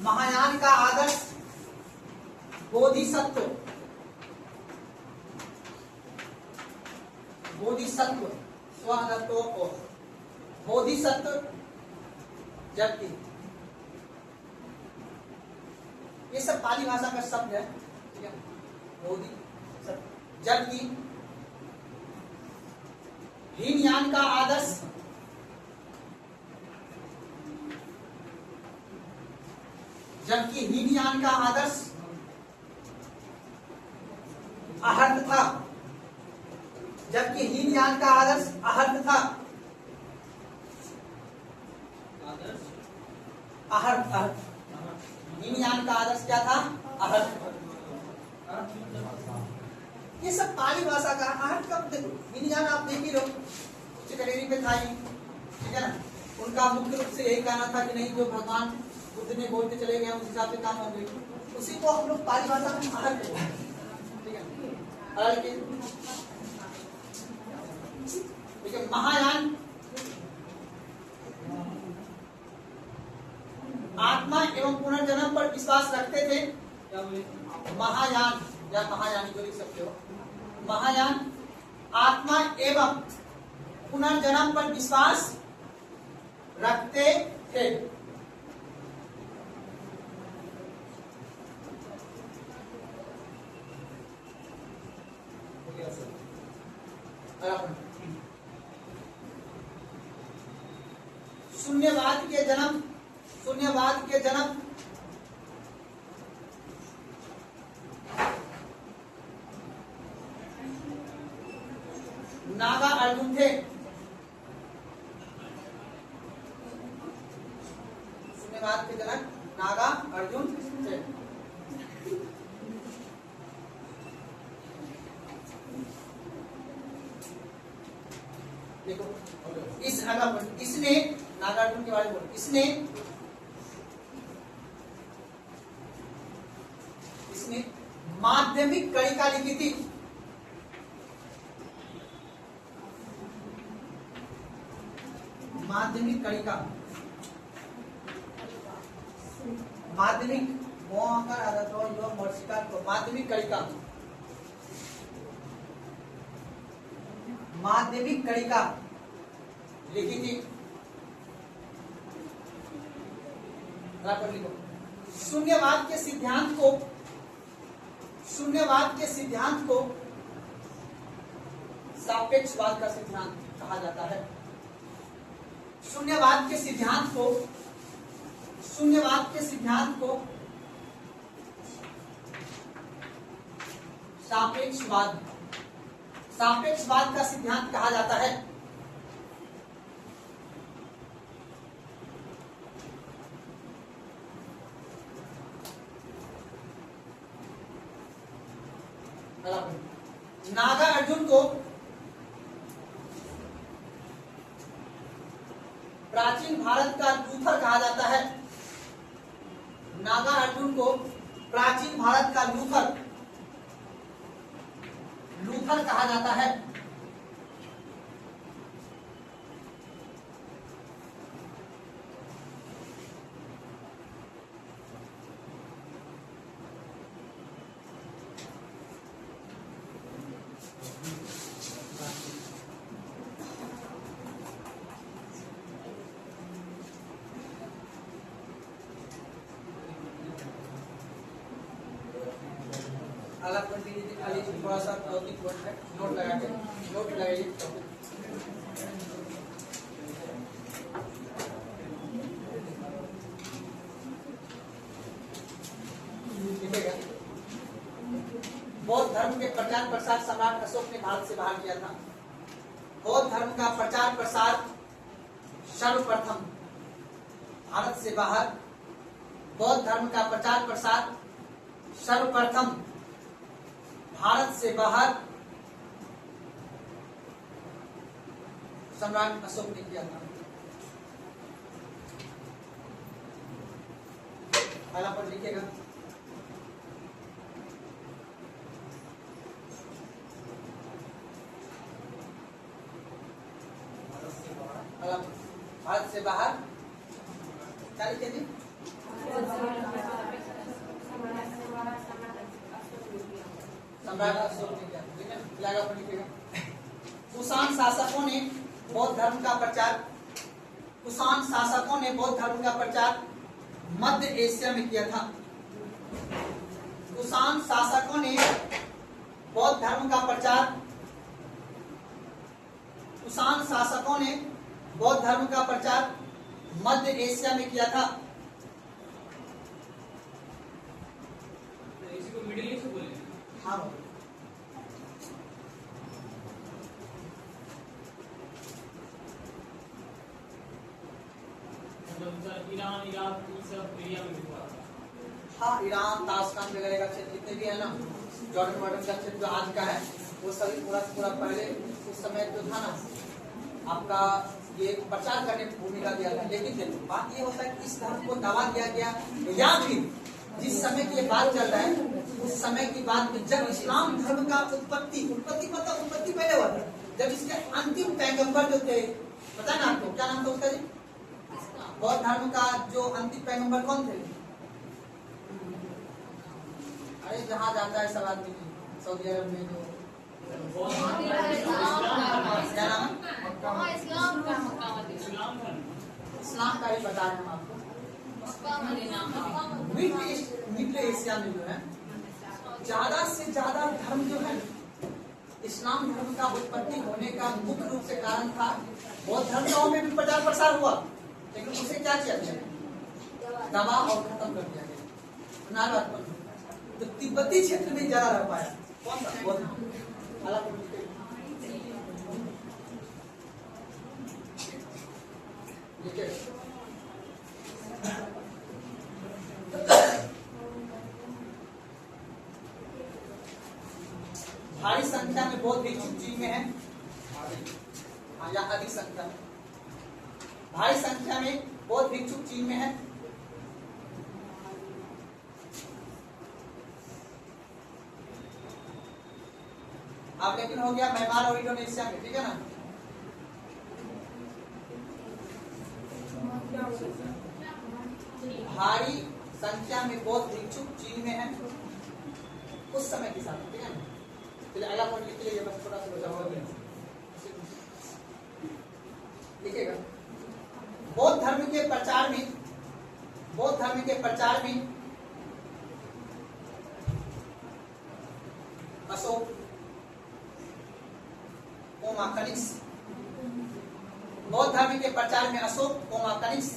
महायान का आदर्श बोधिसत्व स्वतत्व बोधिसत्व, जबकि ये सब पाली भाषा का शब्द है, ठीक है, बोधिसत्व। जबकि हीनयान का आदर्श अहर्त था। हीनयान का आदर्श अहर्त था। हीनयान का आदर्श क्या था? अहर्त। ये सब पाली भाषा का अहर्त कब देखो, हीनयान आप देख ही लो, चिकरेरी पे था ही, ठीक है ना। उनका मुख्य रूप से यही कहना था कि नहीं, जो भगवान बुद्ध ने बोलते चले गए उस हिसाब से काम होंगे, उसी को हम लोग पाली भाषा में अहर्त कहते हैं, ठीक है। ठीक है, महायान आत्मा एवं पुनर्जन्म पर विश्वास रखते थे। महायान या महायानी को लिख सकते हो। महायान आत्मा एवं पुनर्जन्म पर विश्वास रखते थे। शून्यवाद के जन्म नागा अर्जुन थे। शून्यवाद के जनक नागा अर्जुन थे। देखो इसने नागार्जुन के बारे में बोलो, इसने माध्यमिक कणिका लिखी थी। माध्यमिक कणिका, माध्यमिक माध्यमिक कणिका, माध्यमिक कणिका लिखी थी। लिखो, शून्यवाद के सिद्धांत को सापेक्षवाद का सिद्धांत कहा जाता है। शून्यवाद के सिद्धांत को सापेक्षवाद का सिद्धांत कहा जाता है। नागा अर्जुन को प्राचीन भारत का लूथर कहा जाता है। नागा अर्जुन को प्राचीन भारत का लूथर कहा जाता है। अलग पढ़ लीजिए, खाली थोड़ा सा टॉपिक वर्ड है, नोट लगा के नोट लगाइए टॉपिक। लिखेगा बौद्ध धर्म के प्रचार प्रसार सम्राट अशोक ने भारत से बाहर किया था। बौद्ध धर्म का प्रचार प्रसार सर्वप्रथम भारत से बाहर, बौद्ध धर्म का प्रचार प्रसार सर्वप्रथम भारत से बाहर सम्राट अशोक ने किया था। पहला पर लिखिएगा भारत से बाहर क्या लिखे जी? सम्राट अशोक ने किया, ठीक है, लगा पर लिखिएगा। कुषाण शासकों ने बौद्ध धर्म का प्रचार मध्य एशिया में किया था। कुषाण शासकों ने बौद्ध धर्म का प्रचार मध्य एशिया में किया था। इसी को मिडिल ईस्ट बोलेंगे। हाँ, ईरान, इराक, ये सब एरिया में भी हुआ था। हाँ, ईरान, ताशकंद वगैरह का क्षेत्र जितने भी है ना, जॉर्डन वार्डन का क्षेत्र जो आज का है, वो सभी पूरा पहले उस समय जो था ना, आपका ये प्रचार करने की भूमिका दिया था। लेकिन देखो बात ये होता है कि इस धर्म को दबा दिया गया, या फिर जिस समय की ये बात चल रहा है उस समय की बात में जब इस्लाम धर्म का उत्पत्ति पहले हुआ था, जब इसके अंतिम पैगंबर जो थे, पता है ना आपको क्या नाम था उसका जी? बौद्ध धर्म का जो अंतिम पैगंबर कौन थे? अरे जहाँ जाता है सब आदमी सऊदी अरब में जो क्या नाम है? इस्लाम का ही बता रहे हैं हम आपको। मिडिल एशिया में जो है ज्यादा से ज्यादा धर्म जो है इस्लाम धर्म का उत्पत्ति होने का मुख्य रूप से कारण था। बौद्ध धर्म में भी प्रचार प्रसार हुआ, लेकिन उसे क्या किया गया? दबा और खत्म कर दिया गया। तो तिब्बती क्षेत्र में ज्यादा रह पाया। कौन सा? बौद्ध। भारी संख्या में बौद्ध भिक्षु चीन में है, या अधिक संख्या में भारी संख्या में बौद्ध भिक्षु चीन में है। अब लेकिन हो गया म्यांमार और इंडोनेशिया में, ठीक है ना। भारी संख्या में बौद्ध भिक्षु चीन में है उस समय के साथ, ठीक है ना। चलिए अगला पॉइंट लिख लीजिए, बस थोड़ा सा लिखिएगा। बौद्ध धर्म के प्रचार में अशोक कोमा कनिष्क, बौद्ध धर्म के प्रचार में अशोक कोमा कनिष्क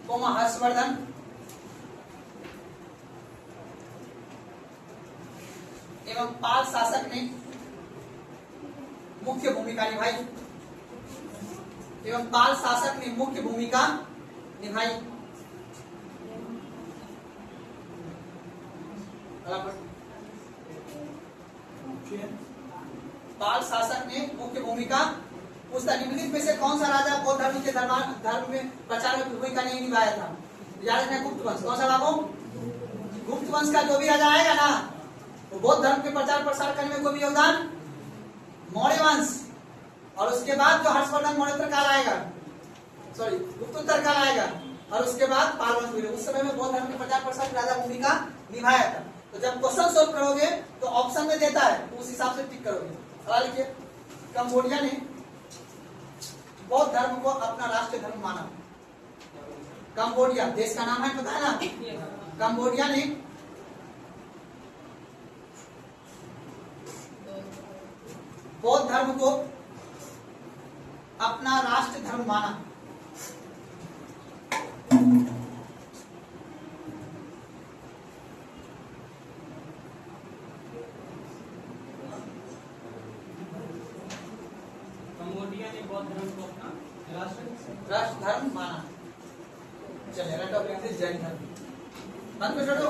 कोमा हर्षवर्धन एवं पाल शासक ने मुख्य भूमिका निभाई। पाल शासक ने मुख्य भूमिका उसका निम्नलिखित में से कौन सा राजा बौद्ध धर्म के धर्म में प्रचार में भूमिका नहीं निभाया था? याद रखना, गुप्त वंश। कौन सा बाबू? गुप्त वंश का जो भी राजा आएगा ना, वो बौद्ध धर्म के प्रचार प्रसार करने में कोई भी योगदान, मौर्य वंश, और उसके बाद जो हर्षवर्धन मौर्योत्तर काल आएगा, सॉरी गुप्तोत्तर काल आएगा, और उसके बाद पाल वंश भी। उस समय में बौद्ध धर्म के प्रचार प्रसार की राजा भूमिका निभाया था। तो जब क्वेश्चन सोल्व करोगे तो ऑप्शन में देता है, तो उस हिसाब से टिक करोगे। सवाल लिखिए, कंबोडिया ने बौद्ध धर्म को अपना राष्ट्रीय धर्म माना। कंबोडिया देश का नाम है, पता है ना? कंबोडिया ने बौद्ध धर्म को अपना राष्ट्रीय धर्म माना। कंबोडिया ने बौद्ध धर्म को अपना राष्ट्र धर्म माना। चलिए, जैन धर्म बंद कर दो।